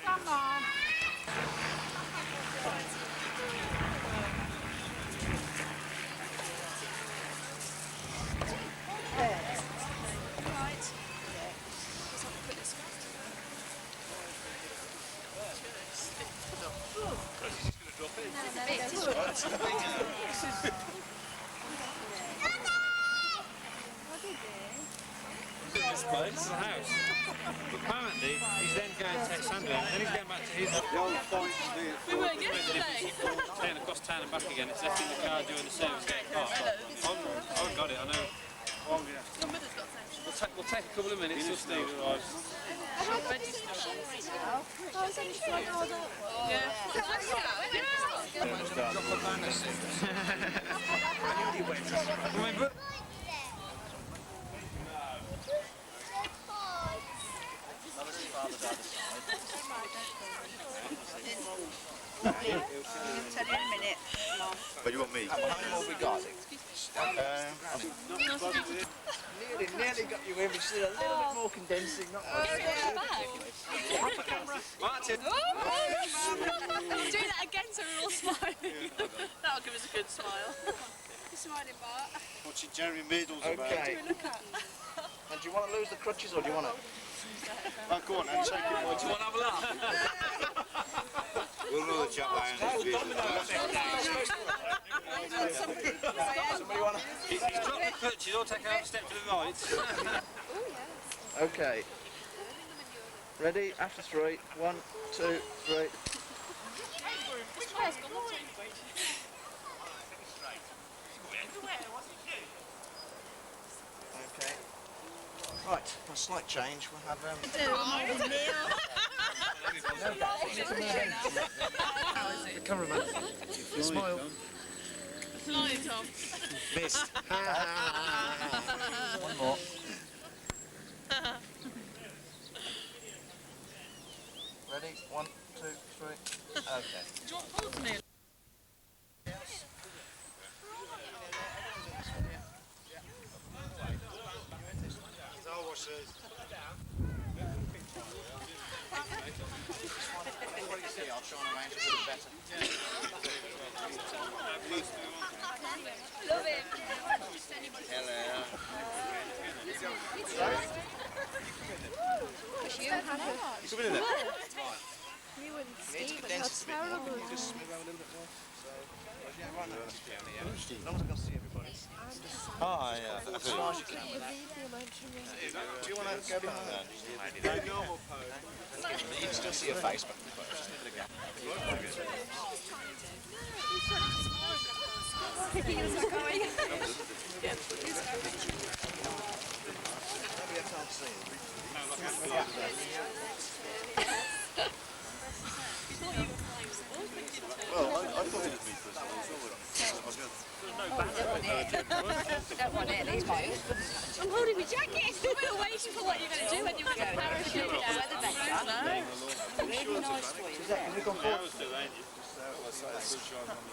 H: Come on.
B: This place, it's a house. Apparently, he's then going to take Sandra, and then he's going back to his...
C: We were yesterday.
B: Taking across town and back again. It's left in the car during the service getting parked. I've got it, I know. We'll take a couple of minutes till Steve arrives.
F: I'll tell you in a minute, Mum.
J: But you want me?
A: How many more have we got? Nearly got you in, but still a little bit more condensing. Not
B: Martin!
C: Do that again so we're all smiling. That'll give us a good smile.
F: You're smiling, Bart.
J: Watching Jeremy Meadles about.
A: Okay.
F: Look at.
A: And do you want to lose the crutches or do you want to?
J: Oh, go on, and take it.
B: Do you want to have a laugh?
J: We'll know the chap behind this business.
A: Somebody want to?
B: He's dropped the crutches, or take a step to the right.
A: Okay. Ready? After three. 1, 2, 3. Okay. Right, a slight change. We'll have
E: The cameraman. Smile.
C: Flying, Tom.
A: missed. One more. Ready? 1, 2, 3. Okay.
C: Do you want Paul to kneel?
A: I'll try and arrange it a bit better.
F: Love him.
A: Hello.
F: You have
J: You come in there.
H: You and
A: You need to
H: Steve,
A: condense
H: how
A: it a bit more.
H: terrible.
A: Can you just smooth out a little bit more? So, yeah, right now. As long as I can see everybody.
J: Oh, yeah.
A: As far as you can with that. Do you want to go behind that?
J: Normal pose.
A: You can still see your face, but just leave it again. Nobody had time to see it.
J: Well, I thought it was me first.
F: Don't want it, leave mine.
C: I'm holding my jacket. We were waiting for what you're going to do when you were going to parachute down.
F: Weather better. Really nice for you.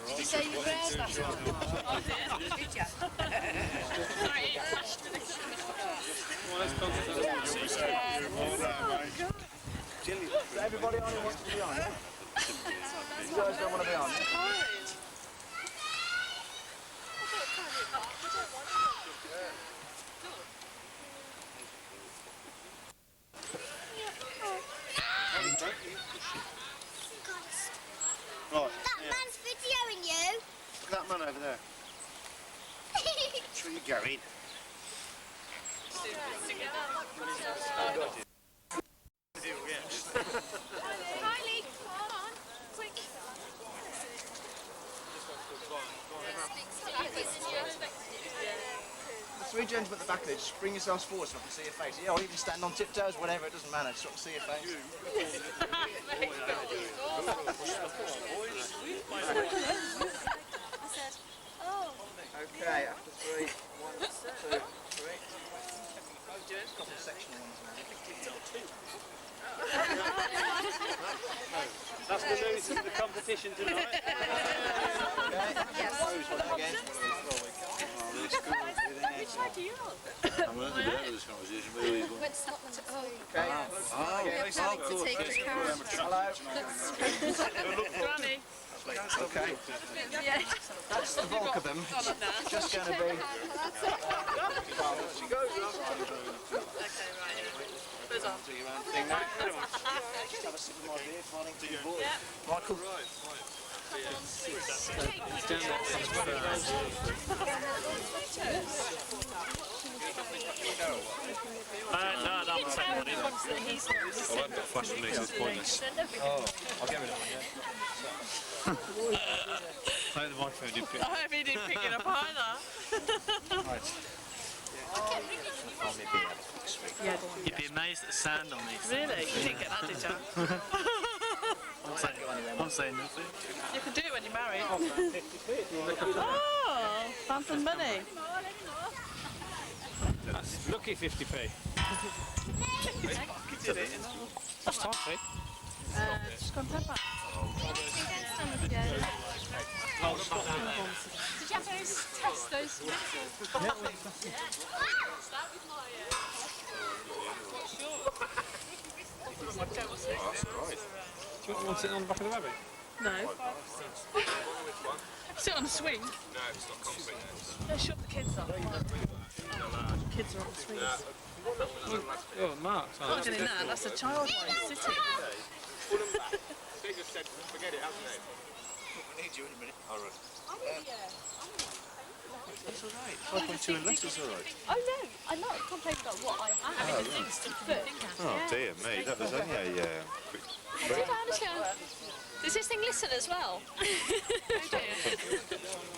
F: Did you say you were last night? Did you?
A: Is everybody on who wants to be on? You guys don't want to be on?
J: Right,
L: That man's videoing you.
J: look at that man over there.
G: where you're going.
C: Kylie, come on, quick.
A: The three gentlemen at the back there, just bring yourselves forward so I can see your face. Yeah, or even stand on tiptoes, whatever, it doesn't matter, just so I can see your face. Okay, after three. 1, 2, 3. Just a couple of sectional ones now.
B: That's the news of the competition tonight.
J: I'm going to be out of this conversation. Really,
A: Okay.
C: Granny.
A: Okay. That's the bulk of them. It's just going to be... She goes.
C: Okay, right. Buzz on.
A: Do your own thing now. Just have a sip of my beer, falling to your board. Michael.
B: No, I'm saying one either. I haven't got flash release, it's pointless.
A: Oh, I'll get rid of one,
B: I think the microphone did pick.
C: I hope he didn't pick it up either.
A: Right.
C: Yeah, go on.
K: You'd be amazed at the sound on these.
C: Really? You didn't get that, did you?
K: I'm saying nothing.
C: You can do it when you're married. Oh, phantom money.
B: That's lucky 50p. That's time, Pete.
C: Just go and pepper.
D: Did you have those test those
B: Do you want one sitting on the back of the rabbit?
C: No. Sit on a swing.
J: no, it's not comfy.
C: No, shut the kids up. Kids are on the swings.
B: Oh, Mark.
C: Not doing that, that's a child one, sitting.
J: They just said, forget it, haven't they?
A: We need you in a minute.
J: All right.
A: It's alright. 5.2 and less is alright.
D: Oh no, I'm not complaining about what I have.
J: Oh dear me, that was only a quick...
D: Did Annika? Does this thing listen as well? Oh dear.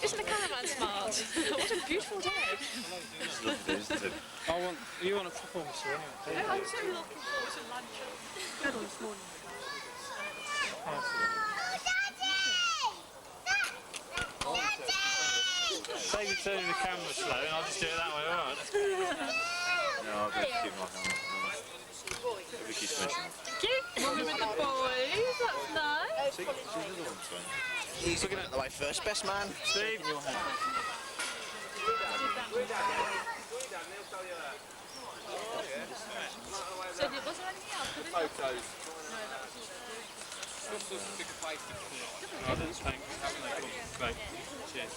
D: Isn't the cameraman smart? What a beautiful day.
J: It's lovely, isn't it?
B: You want a performance, anyway?
C: I'm so looking forward to lunch. Good one this morning.
B: Say you're turning the camera slow and I'll just do it that way, alright?
J: No, I'll go keep my camera. Vicky's mentioned.
C: Thank you. Mommy with the boys, that's nice.
J: See, another one, Sven.
A: He's looking at the way first. Best man, Steve, in your hand.
C: So was there anything else?
J: Photos.
B: I didn't think. Great. Cheers.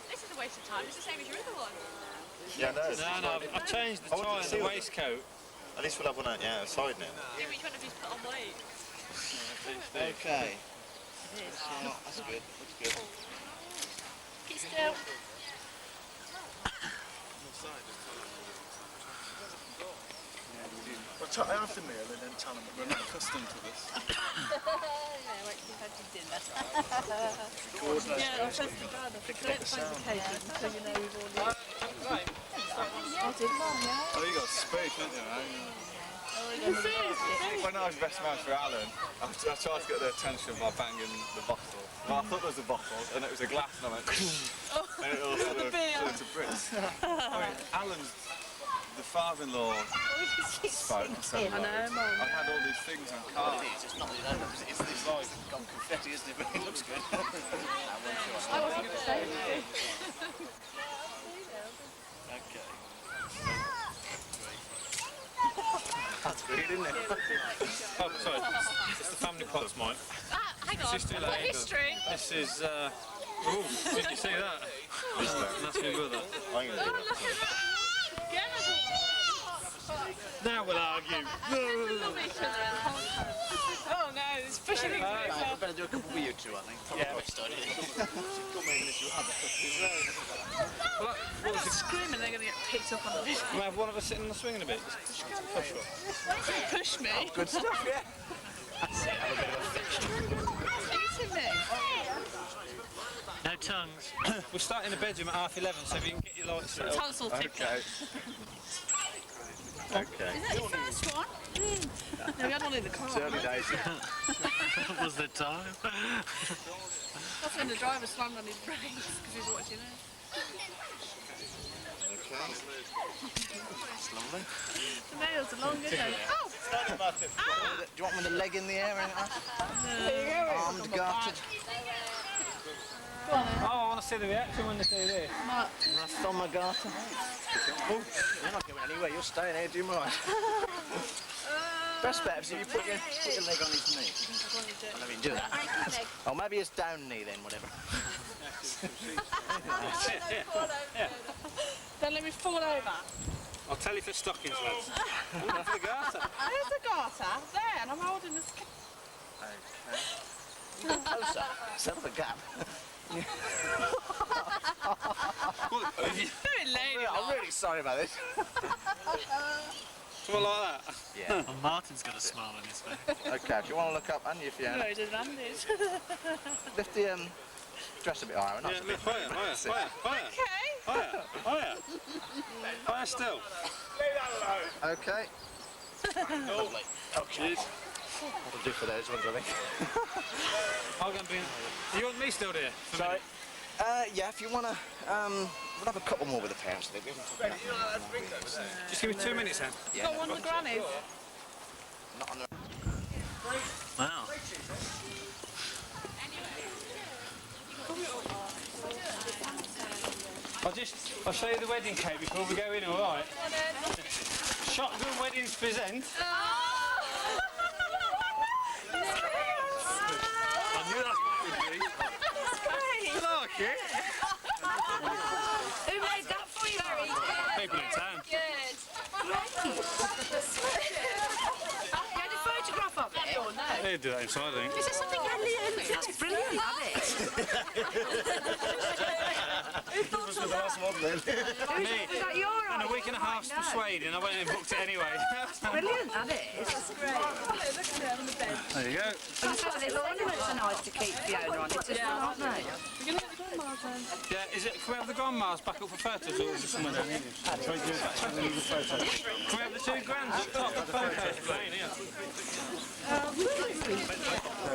C: This is a waste of time. It's the same as your other one.
J: Yeah, no.
B: No, I've changed the tie and the waistcoat.
J: At least we'll have one out, yeah, outside now.
C: Yeah, which one of these put on weight?
A: Okay. That's good. Looks good.
C: Keep still.
E: Well, after meal and then tell them that we're not accustomed to this.
D: Yeah, wait till you've had your dinner.
C: Yeah, I'll test the brother. Don't find the cake until you know we've already...
D: I did, Mum, yeah.
E: Oh, you got spook, haven't you? When I was best man for Alan, I tried to get their attention by banging the bottle. Well, I thought there was a bottle, and it was a glass, and I went, and it all sort of flew to bits. I mean, Alan's, the father-in-law spoke and said,
C: I know, Mum.
E: I've had all these things on cards.
A: It's not really that. It's like gone confetti, isn't it? But it looks good.
D: I wasn't going to say anything.
A: Okay. That's weird, isn't it?
B: Oh, sorry. It's the family pots, Mike.
C: Ah, hang on.
B: This is too
C: What
B: late.
C: history?
B: This is, ooh, did you see that? That's my brother.
J: I'm going to do
C: Oh,
J: it.
C: look at that.
B: Now we'll argue.
C: Love each other. Oh, no, it's pushing things
A: I
C: over.
A: better do a couple with you two, I think. Probably
B: Yeah.
A: best idea. Come in if you have
B: Well,
C: They're not screaming, they're going to get picked up on the video.
B: can I have one of us sitting on the swing in a bit? Just push one.
C: Push me.
A: Good stuff, yeah. That's it, have a bit of a fixture.
C: Eating me.
K: No tongues.
B: We're starting the bedroom at 11:30, so if you can get your lights set up.
C: Tonsil tickler.
A: Okay.
F: Is that your first one?
C: No, we had one in the car.
A: It's early days.
K: Was the time?
C: That's when the driver slammed on his brakes because he was watching it.
A: Okay. That's lovely.
C: The nails are long, isn't they? Oh!
A: Do you want me with the leg in the air? Armed, gartered.
C: Go on then.
B: Oh, I want to see the reaction when they see this.
A: That's on my garter. Oh, you're not going anywhere. You're staying here. Do you mind? Best bet is if you put your leg on his knee. I don't mean do that. Or maybe it's down knee then, whatever.
C: Don't let me fall over.
B: I'll tell you for stockings, lads. For the garter.
C: There's the garter. There, and I'm holding this.
A: Okay. Closer. Set up a gap.
C: Very lady.
A: I'm really sorry about this.
B: Something like that.
A: Yeah.
K: And Martin's got a smile on his face.
A: Okay, if you want to look up, and you, Fiona.
C: No, he did Andy's.
A: Lift the dress a bit higher. Not
B: Yeah,
A: a bit
B: higher, higher, higher, higher, higher, higher still.
A: Okay. Lovely. Okay. That'll do for those ones, I think.
B: I'm going to be. You want me still there?
A: Sorry. Yeah, if you want to, we'll have a couple more with the parents. I think. We haven't talked about that.
B: Just give me 2 minutes then.
A: Yeah,
C: Got one of the grannies.
A: not on the...
K: Wow.
B: I'll show you the wedding cake before we go in, alright? Shotgun weddings present.
K: I knew that's what it would be.
B: You like it?
F: Who made that for you?
B: People in town.
F: Good. You had a photograph of it?
B: They do that inside, I think.
F: Is there something brilliant? That's brilliant, isn't it? Who thought of that?
B: Me.
F: Was that your
B: And a
F: idea?
B: week and a half's persuading, I went and booked it anyway.
F: Brilliant, that is. That's great.
B: There you go.
F: That's why the ornaments are nice to keep Fiona on it as well, aren't they?
C: We're going to get the grandma's then.
B: Yeah, is it? Can we have the grandmas back up for photos, or is it someone down here? Can we have the 2 grands up top for photos?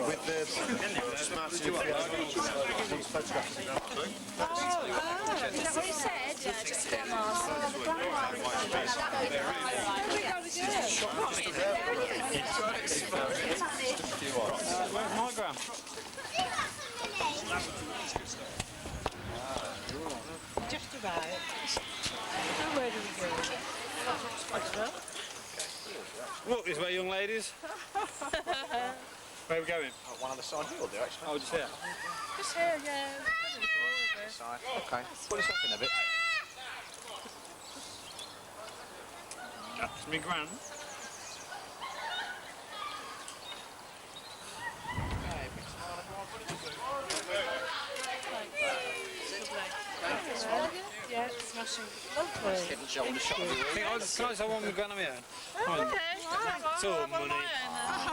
A: With the smart
F: Is that what he said? Yeah, just grandma's.
B: Where's my gram?
C: Just about. And where do we go?
B: Walk this way, young ladies. Where are we going?
A: one on the side here will do, actually.
B: Oh, just here.
C: Just here, yeah.
A: Side. Okay. Put yourself in a bit.
B: That's me grand.
C: Yeah, smashing. Lovely.
A: Head and shoulder shot.
B: I want my grand on my own.
C: Okay.
B: It's all money.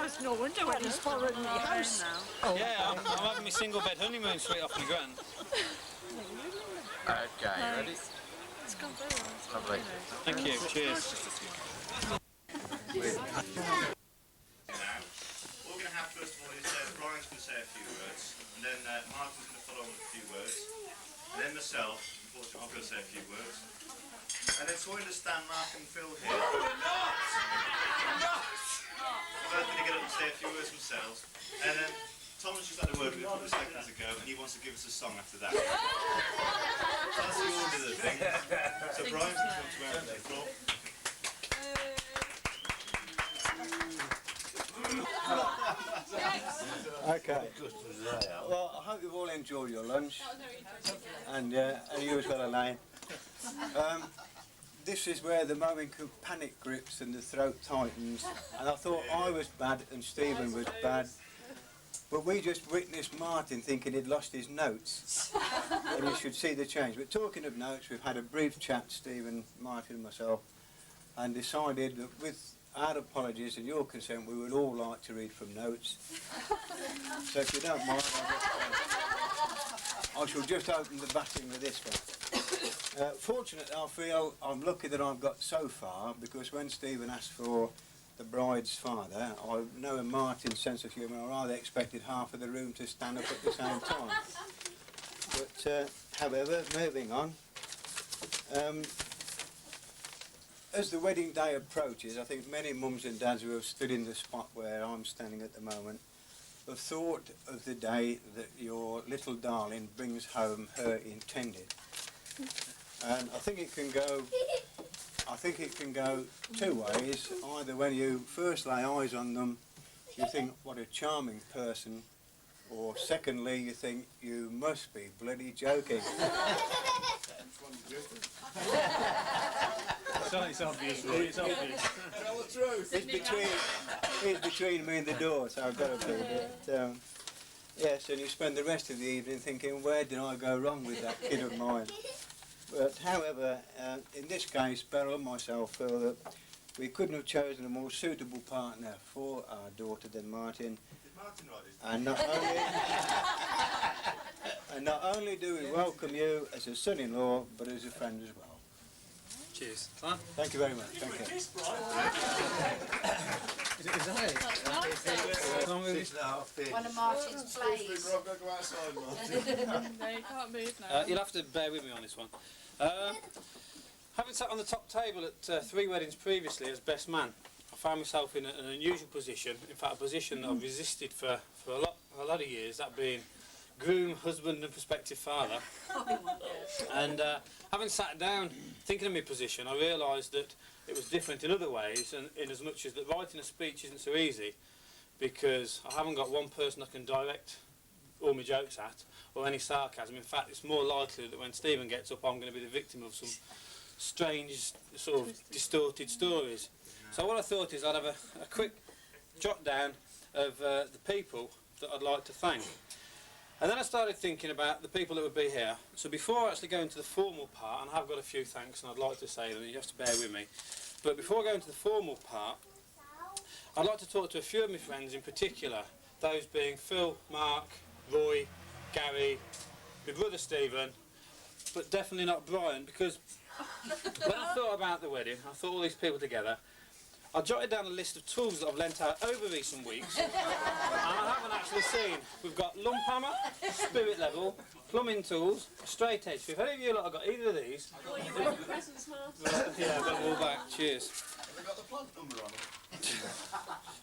C: It's no wonder when he's following the house now.
B: Yeah, I'm having my single bed honeymoon suite off my grand.
A: Okay, ready?
C: It's gone very well.
A: Lovely.
B: Thank you. Cheers.
E: What we're going to have first of all is Brian's going to say a few words, and then Martin's going to follow on with a few words, and then myself, unfortunately, I'm going to say a few words, and then so I understand Mark and Phil here. We're not! We're both going to get up and say a few words themselves, and then Thomas just had a word with a couple of seconds ago, and he wants to give us a song after that. So that's the order of the thing. So Brian's going to come to where the floor.
G: Okay. Well, I hope you've all enjoyed your lunch, and you as well, Elaine. this is where the moment of panic grips and the throat tightens, and I thought I was bad and Stephen was bad. But we just witnessed Martin thinking he'd lost his notes, and you should see the change. But talking of notes, we've had a brief chat, Stephen, Martin and myself, and decided that with our apologies and your consent, we would all like to read from notes. So if you don't mind, I shall just open the batting with this one. Fortunately, I feel I'm lucky that I've got so far, because when Stephen asked for the bride's father, I know in Martin's sense of humour, I rather expected half of the room to stand up at the same time. But, however, moving on. As the wedding day approaches, I think many mums and dads who have stood in the spot where I'm standing at the moment have thought of the day that your little darling brings home her intended. And I think it can go two ways. Either when you first lay eyes on them, you think, what a charming person, or secondly, you think, you must be bloody joking.
B: It's obvious, really. It's obvious.
A: Tell the truth.
G: It's between me and the door, so I've got to be it. Yes, and you spend the rest of the evening thinking, where did I go wrong with that kid of mine? But however, in this case, Beryl and myself feel that we couldn't have chosen a more suitable partner for our daughter than Martin.
A: Did Martin write it?
G: And not only do we welcome you as a son-in-law, but as a friend as well.
B: Cheers. Fine.
G: Thank you very much. Thank you.
F: One of Martin's plays.
A: Go outside, Martin.
C: No, you can't move now.
B: You'll have to bear with me on this one. Having sat on the top table at 3 weddings previously as best man, I found myself in an unusual position. In fact, a position that I've resisted for a lot of years, that being groom, husband and prospective father. And having sat down thinking of my position, I realised that it was different in other ways, and in as much as that writing a speech isn't so easy, because I haven't got one person I can direct all my jokes at, or any sarcasm. In fact, it's more likely that when Stephen gets up, I'm going to be the victim of some strange, sort of distorted stories. So what I thought is I'd have a quick jot down of the people that I'd like to thank. And then I started thinking about the people that would be here. So before I actually go into the formal part, and I have got a few thanks and I'd like to say them, you have to bear with me. But before I go into the formal part, I'd like to talk to a few of my friends in particular, those being Phil, Mark, Roy, Gary, my brother Stephen, but definitely not Brian, because when I thought about the wedding, I thought all these people together, I jotted down a list of tools that I've lent out over recent weeks, and I haven't actually seen. We've got lump hammer, spirit level, plumbing tools, a straight edge. If any of you lot have got either of these...
C: Well, you've got the presents, Martin.
B: Right, yeah, I've got them all back. Cheers.
A: Have they got the plant number on them?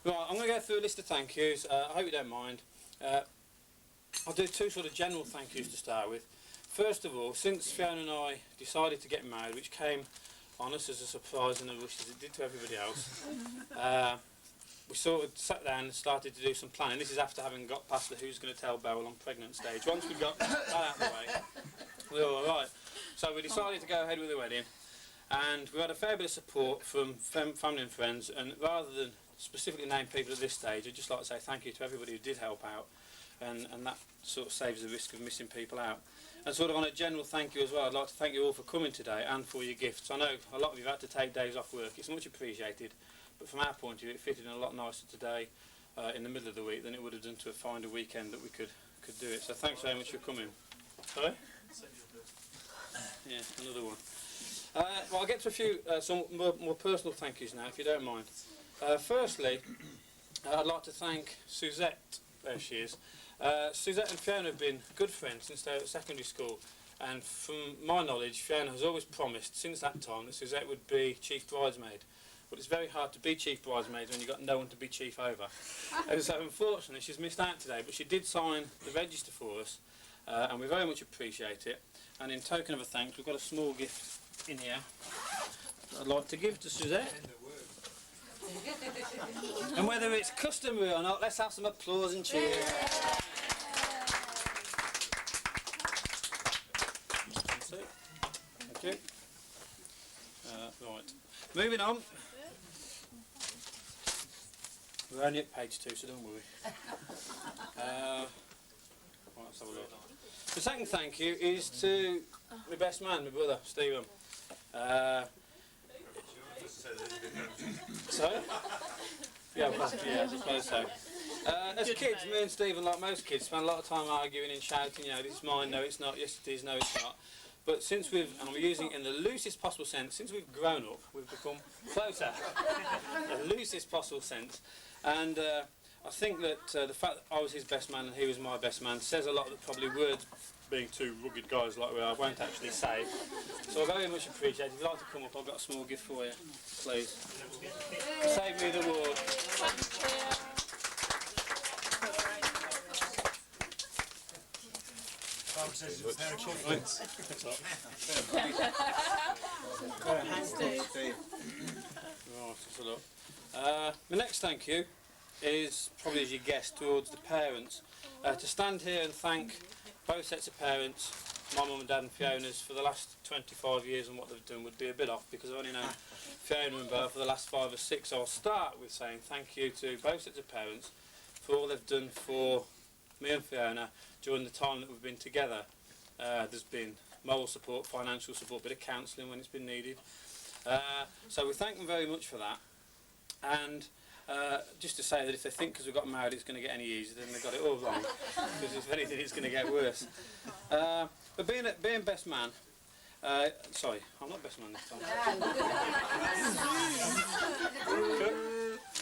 B: Right, I'm going to go through a list of thank yous. I hope you don't mind. I'll do 2 sort of general thank yous to start with. First of all, since Fiona and I decided to get married, which came on us as a surprise and a rush as it did to everybody else, we sort of sat down and started to do some planning. This is after having got past the who's going to tell Beryl I'm pregnant stage. Once we got that out of the way, we were all right. So we decided to go ahead with the wedding, and we had a fair bit of support from family and friends, and rather than specifically name people at this stage, I'd just like to say thank you to everybody who did help out, and that sort of saves the risk of missing people out. And sort of on a general thank you as well, I'd like to thank you all for coming today and for your gifts. I know a lot of you have had to take days off work. It's much appreciated, but from our point of view, it fitted in a lot nicer today in the middle of the week than it would have done to find a weekend that we could do it. So thanks very much for coming. Sorry? Yeah, another one. Well, I'll get to a few some more personal thank yous now, if you don't mind. Firstly, I'd like to thank Suzette. There she is. Suzette and Fiona have been good friends since they were at secondary school, and from my knowledge, Fiona has always promised since that time that Suzette would be chief bridesmaid. But it's very hard to be chief bridesmaid when you've got no one to be chief over. And so unfortunately she's missed out today, but she did sign the register for us, and we very much appreciate it. And in token of a thanks, we've got a small gift in here that I'd like to give to Suzette. And whether it's customary or not, let's have some applause and cheers. Thank you. Right, moving on. We're only at page 2, so don't worry. Right, let's have a look. The second thank you is to my best man, my brother, Stephen. Sorry? Yeah, I suppose so. As kids, me and Stephen, like most kids, spend a lot of time arguing and shouting, you know, this is mine, no it's not, yes it is, no it's not. But since we've, and I'm using it in the loosest possible sense, since we've grown up, we've become closer. The loosest possible sense. And I think that the fact that I was his best man and he was my best man says a lot that probably words, being two rugged guys like we are, won't actually say. So I very much appreciate it. If you'd like to come up, I've got a small gift for you, please. Save me the award. The next thank you is probably, as you guessed, towards the parents. To stand here and thank both sets of parents, my mum and dad and Fiona's, for the last 25 years and what they've done would be a bit off, because I've only known Fiona and Bert for the last 5 or 6. So I'll start with saying thank you to both sets of parents for all they've done for me and Fiona during the time that we've been together. There's been moral support, financial support, bit of counselling when it's been needed. So we thank them very much for that. And just to say that if they think because we got married it's going to get any easier, then they've got it all wrong. Because if anything, it's going to get worse. But being best man, sorry, I'm not best man this time.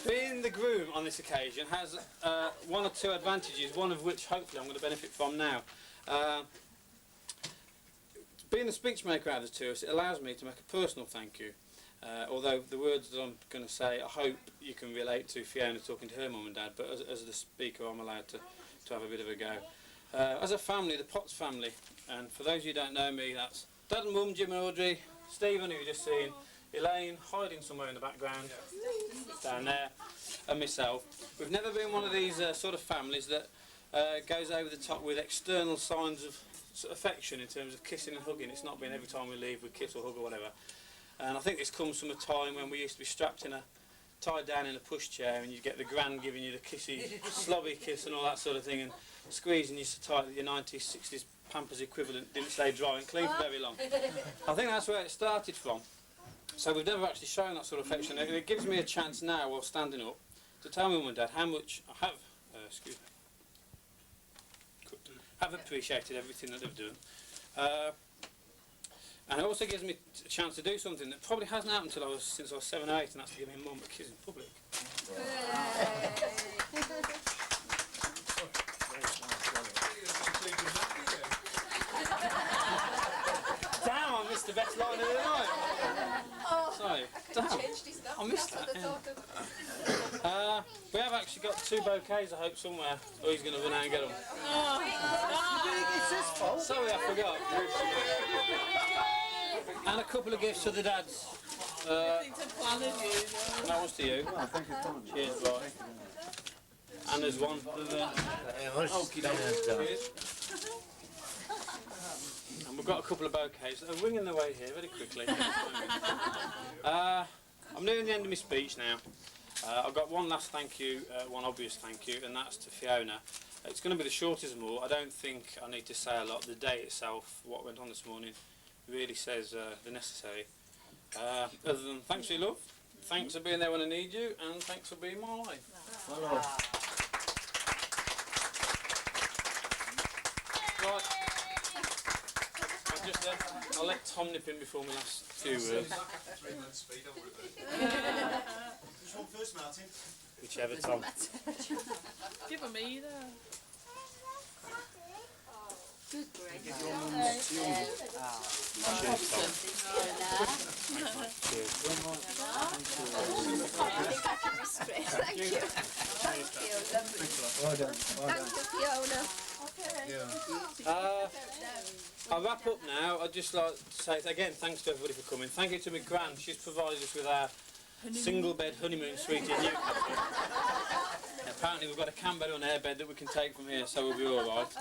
B: Being the groom on this occasion has 1 or 2 advantages, one of which hopefully I'm going to benefit from now. Being the speech maker out of the two of us, it allows me to make a personal thank you. Although the words that I'm going to say, I hope you can relate to Fiona talking to her mum and dad, but as the speaker I'm allowed to have a bit of a go. As a family, the Potts family, and for those of you who don't know me, that's Dad and Mum, Jim and Audrey, Stephen, who you've just seen, Elaine, hiding somewhere in the background, down there, and myself. We've never been one of these sort of families that goes over the top with external signs of affection in terms of kissing and hugging. It's not been every time we leave we kiss or hug or whatever. And I think this comes from a time when we used to be strapped in tied down in a pushchair, and you'd get the gran giving you the kissy, slobby kiss and all that sort of thing, and squeezing you so tight that your 90s, 60s Pampers equivalent didn't stay dry and clean for very long. I think that's where it started from. So we've never actually shown that sort of affection, and it gives me a chance now, while standing up, to tell my mum and dad how much I have, have appreciated everything that they've done. And it also gives me a chance to do something that probably hasn't happened since I was 7 or 8, and that's to give my mum a kiss in public. Damn, I missed the best line of the night. Sorry, damn, I missed that. Yeah. We have actually got 2 bouquets, I hope, somewhere, or he's going to run out and get them. Sorry, I forgot. And a couple of gifts to the dads. That was to you. Cheers, bye. And there's one for the... Cheers. And we've got a couple of bouquets. They're winging their way here very quickly. I'm nearing the end of my speech now. I've got one last thank you, one obvious thank you, and that's to Fiona. It's going to be the shortest of them all. I don't think I need to say a lot. The day itself, what went on this morning, really says the necessary. Other than thanks for your love, thanks for being there when I need you, and thanks for being my life. Right. I'll let Tom nip in before my last few words.
L: Which one first, Martin?
B: Whichever, Tom.
C: Give them either.
F: Good break.
B: Cheers, Tom. Cheers.
F: Thank you. Thank you. Lovely.
G: Well done. Well
F: Thank you, Fiona.
B: I'll wrap up now. I'd just like to say again thanks to everybody for coming. Thank you to my gran. She's provided us with our single bed honeymoon suite in Newcastle. Apparently we've got a cam bed or an air bed that we can take from here, so we'll be alright.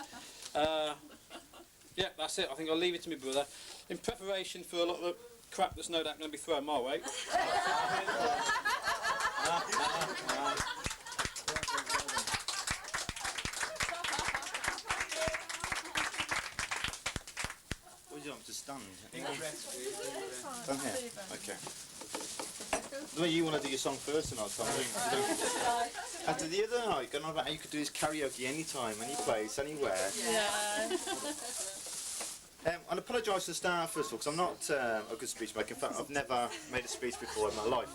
B: Yeah, that's it. I think I'll leave it to my brother. In preparation for a lot of crap that's no doubt going to be thrown my way.
J: What do you want to stand? Down here? Okay. The way you want to do your song first tonight, Tom. After the other night, going on about how you could do this karaoke anytime, any place, anywhere.
C: Yeah.
J: I'd apologise to the start first of all, because I'm not a good speech maker. In fact, I've never made a speech before in my life.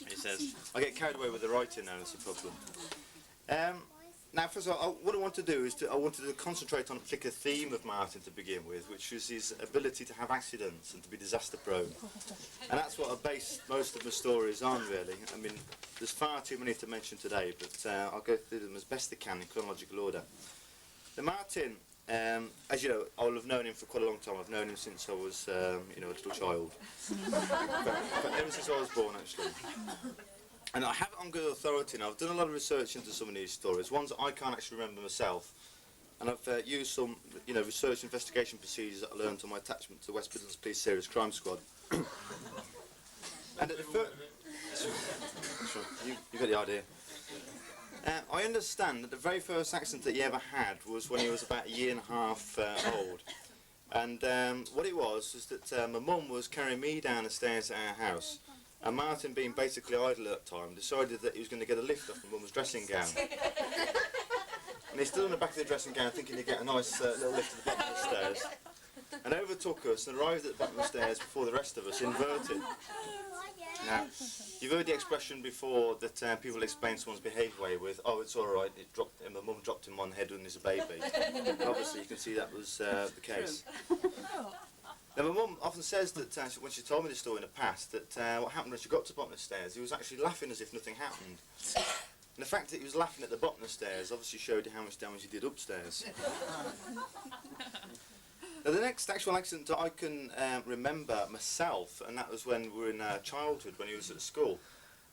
J: He says, I get carried away with the writing now, that's a problem. Now, first of all, what I want to do is I wanted to concentrate on a particular theme of Martin to begin with, which was his ability to have accidents and to be disaster prone. And that's what I based most of my stories on, really. I mean, there's far too many to mention today, but I'll go through them as best I can in chronological order. Now, Martin, as you know, I'll have known him for quite a long time. I've known him since I was, you know, a little child. but ever since I was born, actually. And I have it on good authority now. I've done a lot of research into some of these stories, ones that I can't actually remember myself. And I've used some, you know, research investigation procedures that I learned on my attachment to the West Midlands Police Serious Crime Squad. And at the first... Sure, you got the idea. I understand that the very first accident that he ever had was when he was about 1.5 years old. And what it was that my mum was carrying me down the stairs at our house. And Martin, being basically idle at the time, decided that he was going to get a lift off my mum's dressing gown. And he stood on the back of the dressing gown thinking he'd get a nice little lift to the bottom of the stairs. And overtook us and arrived at the bottom of the stairs before the rest of us, inverted. Now, you've heard the expression before that people explain someone's behaviour with, oh, it's all right, my mum dropped him on the head when he was a baby. And obviously you can see that was the case. Now, my mum often says that when she told me this story in the past, that what happened when she got to the bottom of the stairs, he was actually laughing as if nothing happened. And the fact that he was laughing at the bottom of the stairs obviously showed you how much damage he did upstairs. Now, the next actual accident that I can remember myself, and that was when we were in childhood, when he was at school,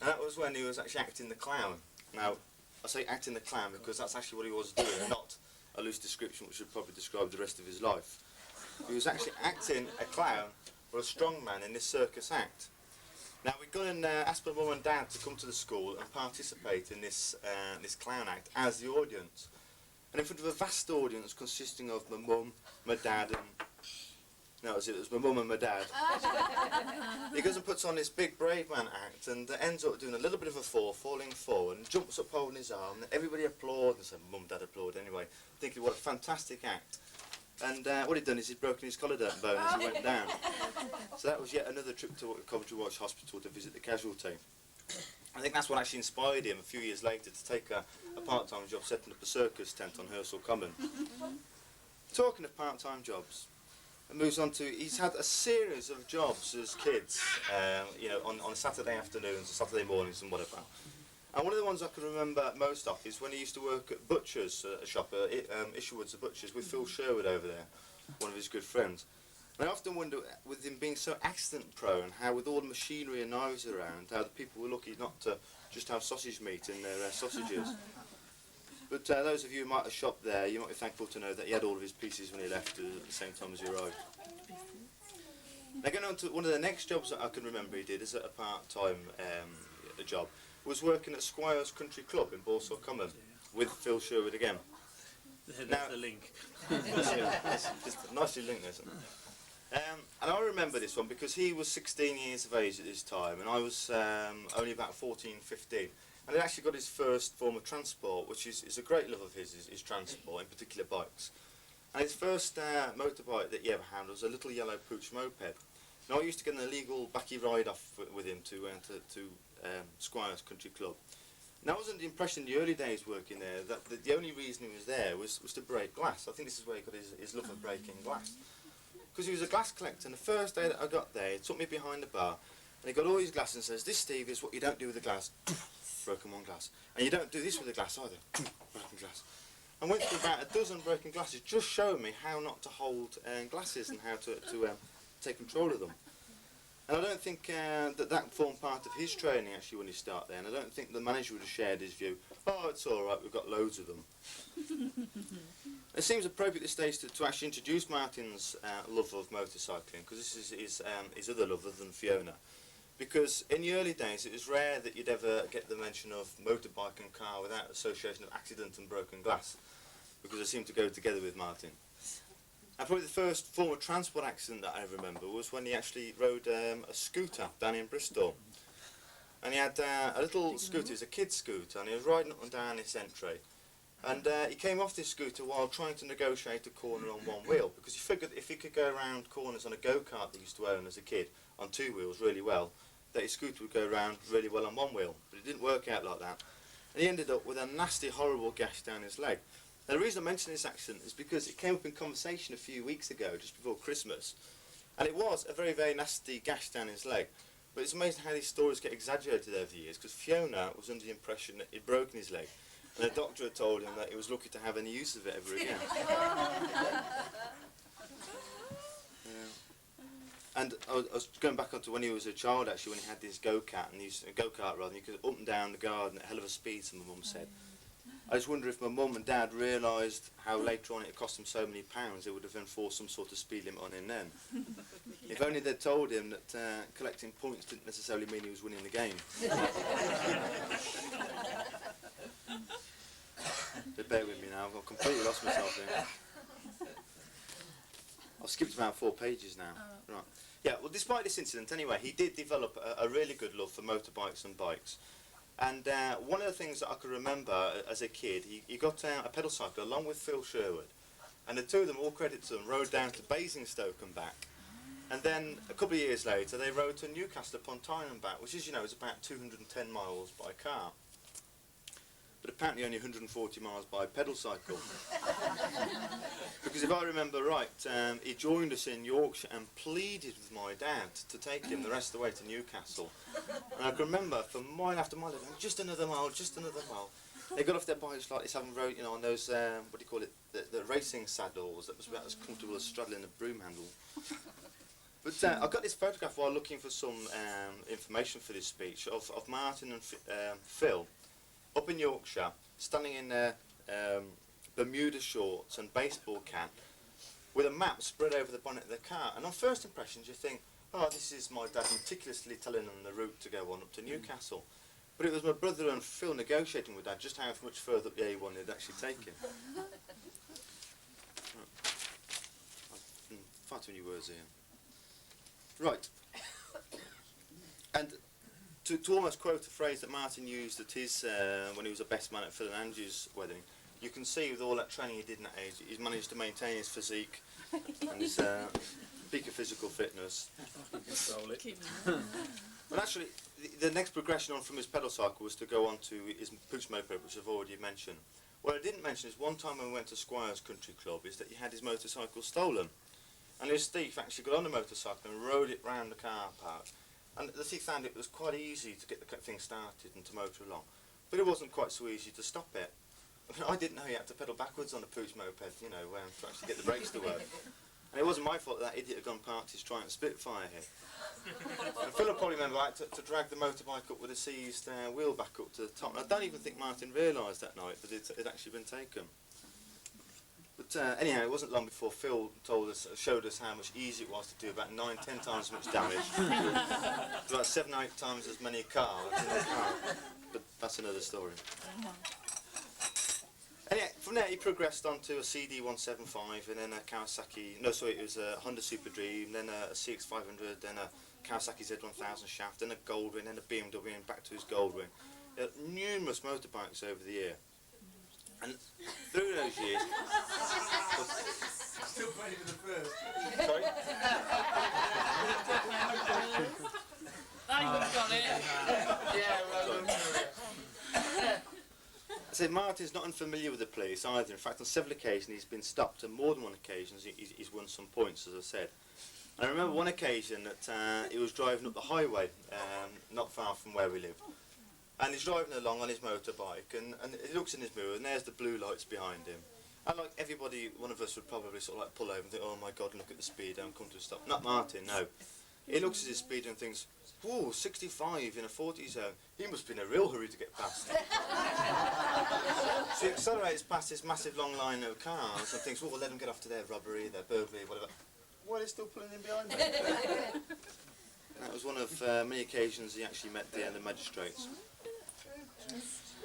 J: and that was when he was actually acting the clown. Now, I say acting the clown because that's actually what he was doing, and not a loose description which would probably describe the rest of his life. He was actually acting a clown or a strongman in this circus act. Now, we'd gone and asked my mum and dad to come to the school and participate in this this clown act as the audience. And in front of a vast audience consisting of my mum, my dad, and... No, it was my mum and my dad. He goes and puts on this big brave man act and ends up doing a little bit of a fall, falling forward, and jumps up holding his arm. And everybody applauded, and said, mum and dad applauded anyway, thinking what a fantastic act. And what he'd done is he'd broken his collarbone as he went down. So that was yet another trip to Coventry Hospital to visit the casualty. I think that's what actually inspired him a few years later to take a part-time job setting up a circus tent on Hersal Common. Talking of part-time jobs, it moves on to, he's had a series of jobs as kids, you know, on Saturday afternoons and Saturday mornings and whatever. And one of the ones I can remember most of is when he used to work at Butcher's, a shop, Isherwood's the Butcher's, with Phil Sherwood over there, one of his good friends. And I often wonder, with him being so accident-prone, how with all the machinery and knives around, how the people were lucky not to just have sausage meat in their sausages. But those of you who might have shopped there, you might be thankful to know that he had all of his pieces when he left at the same time as he arrived. Now, going on to one of the next jobs that I can remember he did as a part-time job, was working at Squire's Country Club in Balsall Common with Phil Sherwood again.
K: There's
J: now,
K: the link.
J: It's nicely linked, isn't it? And I remember this one because he was 16 years of age at this time and I was only about 14, 15. And he actually got his first form of transport, which is a great love of his, is transport, in particular bikes. And his first motorbike that he ever had was a little yellow pooch moped. Now I used to get an illegal backy ride off with him to Squire's Country Club. Now I was under the impression in the early days working there that the only reason he was there was to break glass. I think this is where he got his love of breaking glass. Because he was a glass collector, and the first day that I got there, he took me behind the bar, and he got all his glass and says, this, Steve, is what you don't do with the glass. Broken one glass. And you don't do this with the glass either. Broken glass. I went through about a dozen broken glasses, just showing me how not to hold glasses and how to take control of them. And I don't think that formed part of his training actually when he started there, and I don't think the manager would have shared his view, oh, it's all right, we've got loads of them. It seems appropriate at this stage to actually introduce Martin's love of motorcycling, because this is his other love other than Fiona. Because in the early days it was rare that you'd ever get the mention of motorbike and car without association of accident and broken glass, because they seem to go together with Martin. And probably the first form of transport accident that I remember was when he actually rode a scooter down in Bristol. And he had a little scooter, it was a kid's scooter, and he was riding up and down this entry. And he came off this scooter while trying to negotiate a corner on one wheel, because he figured if he could go around corners on a go-kart that he used to own as a kid on two wheels really well, that his scooter would go around really well on one wheel. But it didn't work out like that. And he ended up with a nasty, horrible gash down his leg. Now, the reason I mention this accident is because it came up in conversation a few weeks ago, just before Christmas. And it was a very, very nasty gash down his leg. But it's amazing how these stories get exaggerated over the years, because Fiona was under the impression that he'd broken his leg. And the doctor had told him that he was lucky to have any use of it ever again. And I was going back onto when he was a child, actually, when he had this go-kart, and you could up and down the garden at a hell of a speed, so my mum said. I just wonder if my mum and dad realised how later on it cost him so many pounds, they would have enforced some sort of speed limit on him then. If only they'd told him that collecting points didn't necessarily mean he was winning the game. But bear with me now, I've completely lost myself here. I've skipped about 4 pages now. Right. Yeah, well, despite this incident anyway, he did develop a really good love for motorbikes and bikes. And one of the things that I could remember as a kid, he got a pedal cycle along with Phil Sherwood, and the two of them, all credit to them, rode down to Basingstoke and back. And then a couple of years later they rode to Newcastle upon Tyne and back, which is, is about 210 miles by car. But apparently only 140 miles by pedal cycle. Because if I remember right, he joined us in Yorkshire and pleaded with my dad to take him the rest of the way to Newcastle. And I can remember for mile after mile, just another mile, just another mile. They got off their bikes like this, having rode, on those, what do you call it, the racing saddles that was about as comfortable as straddling a broom handle. But I got this photograph while looking for some information for this speech of Martin and Phil up in Yorkshire, standing in their Bermuda shorts and baseball cap, with a map spread over the bonnet of the car. And on first impressions you think, oh, this is my dad meticulously telling them the route to go on up to Newcastle. But it was my brother and Phil negotiating with Dad just how much further up the A1 they'd actually take him. Far too many words here. Right. And to almost quote a phrase that Martin used at his, when he was a best man at Phil and Andrew's wedding, you can see with all that training he did in that age, he's managed to maintain his physique and his peak of physical fitness.
B: Control it.
J: But actually, the next progression on from his pedal cycle was to go on to his push moped, which I've already mentioned. What I didn't mention is one time when we went to Squire's Country Club is that he had his motorcycle stolen. And his thief actually got on a motorcycle and rode it round the car park. And the thief found it was quite easy to get the thing started and to motor along. But it wasn't quite so easy to stop it. I didn't know you had to pedal backwards on a push moped, to actually get the brakes to work. And it wasn't my fault that idiot had gone past his Triumph Spitfire here. And Phil will probably remember to drag the motorbike up with a seized wheel back up to the top. And I don't even think Martin realised that night that it had actually been taken. But anyhow, it wasn't long before Phil showed us how much easier it was to do about 9-10 times as much damage. About 7 or 8 times as many cars in the car. But that's another story. Anyway, from there he progressed on to a CD175 and then a Kawasaki, it was a Honda Super Dream, then a CX500, then a Kawasaki Z1000 shaft, then a Goldwing, then a BMW and back to his Goldwing. Numerous motorbikes over the year. And through those years...
L: Still playing with the first.
J: Sorry?
C: I even got it.
L: Yeah, well done.
J: I said Martin's not unfamiliar with the police either. In fact, on several occasions he's been stopped. On more than one occasion he's won some points, as I said. And I remember one occasion that he was driving up the highway, not far from where we lived. And he's driving along on his motorbike, and he looks in his mirror, and there's the blue lights behind him. And like everybody, one of us would probably sort of like pull over and think, oh my God, look at the speed, don't come to a stop. Not Martin, no. He looks at his speeder and thinks, "Ooh, 65 in a 40 zone. He must be in a real hurry to get past." So he accelerates past this massive long line of cars and thinks, "Oh, we'll let them get off to their robbery, their burglary, whatever." Why are they still pulling in behind me? That was one of many occasions he actually met the magistrates.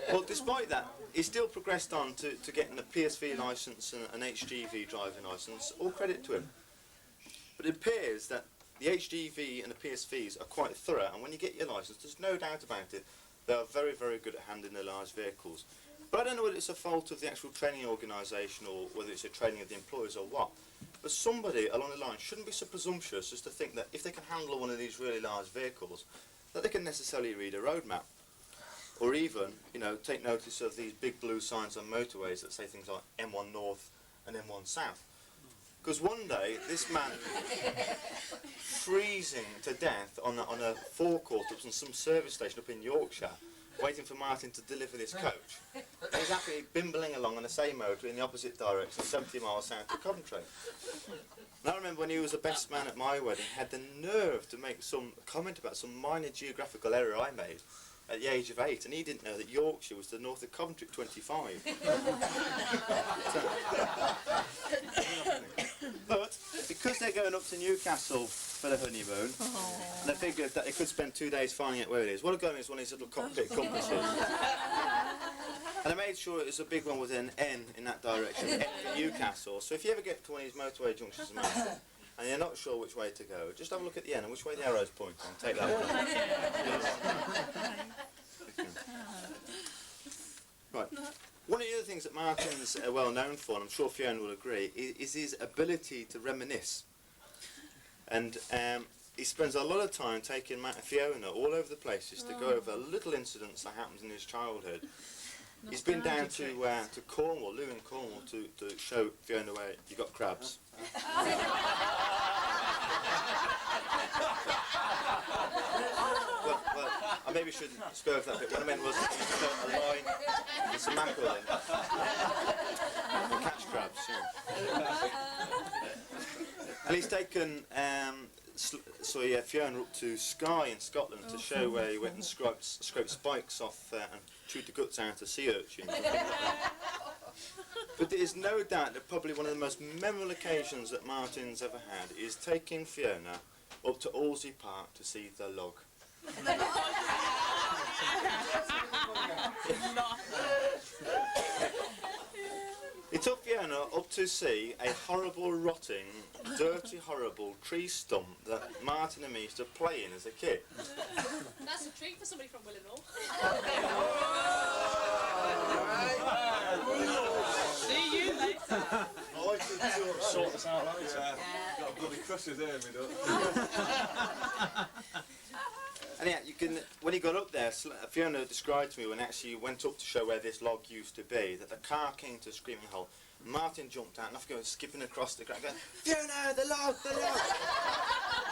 J: Well, despite that, he still progressed on to getting a PSV licence and an HGV driving licence. All credit to him. But it appears that the HGV and the PSVs are quite thorough, and when you get your licence, there's no doubt about it, they are very, very good at handling their large vehicles. But I don't know whether it's a fault of the actual training organisation or whether it's a training of the employers or what. But somebody along the line shouldn't be so presumptuous as to think that if they can handle one of these really large vehicles, that they can necessarily read a road map. Or even, you know, take notice of these big blue signs on motorways that say things like M1 North and M1 South. Because one day, this man, freezing to death on a forecourt up in some service station up in Yorkshire, waiting for Martin to deliver this coach, and he's happily bimbling along on the same motor in the opposite direction, 70 miles south of Coventry. And I remember when he was the best man at my wedding, he had the nerve to make some comment about some minor geographical error I made at the age of 8, and he didn't know that Yorkshire was to the north of Coventry at 25. But because they're going up to Newcastle for the honeymoon, they figured that they could spend 2 days finding out where it is. One of them is one of these little cockpit compasses. And I made sure it was a big one with an N in that direction, N for Newcastle. So if you ever get to one of these motorway junctions in Manchester, and you're not sure which way to go, just have a look at the N and which way the arrow's pointing, and take that one. Right. One of the other things that Martin's well known for, and I'm sure Fiona will agree, is his ability to reminisce. And he spends a lot of time taking Matt and Fiona all over the places to go over little incidents that happened in his childhood. He's been down to Cornwall, Lewin, Cornwall, to show Fiona where you got crabs. well, I maybe shouldn't go over that bit. What I meant was a line with some mackerel in. Or catch crabs, yeah. And he's taken Fiona up to Skye in Scotland to show where he went and scraped spikes off and chewed the guts out of sea urchins. But there is no doubt that probably one of the most memorable occasions that Martin's ever had is taking Fiona up to Allsey Park to see the log. He took Fiona up to see a horrible, rotting, dirty, horrible tree stump that Martin and me used to play in as a kid.
D: That's a treat for somebody from Willenhall. See you later.
E: I like to sort this out later. Got a bloody crusher there, me duck.
J: And yeah, when he got up there, Fiona described to me when he actually went up to show where this log used to be, that the car came to a screaming halt. Martin jumped out and off going skipping across the ground, going, "Fiona, the log, the log!"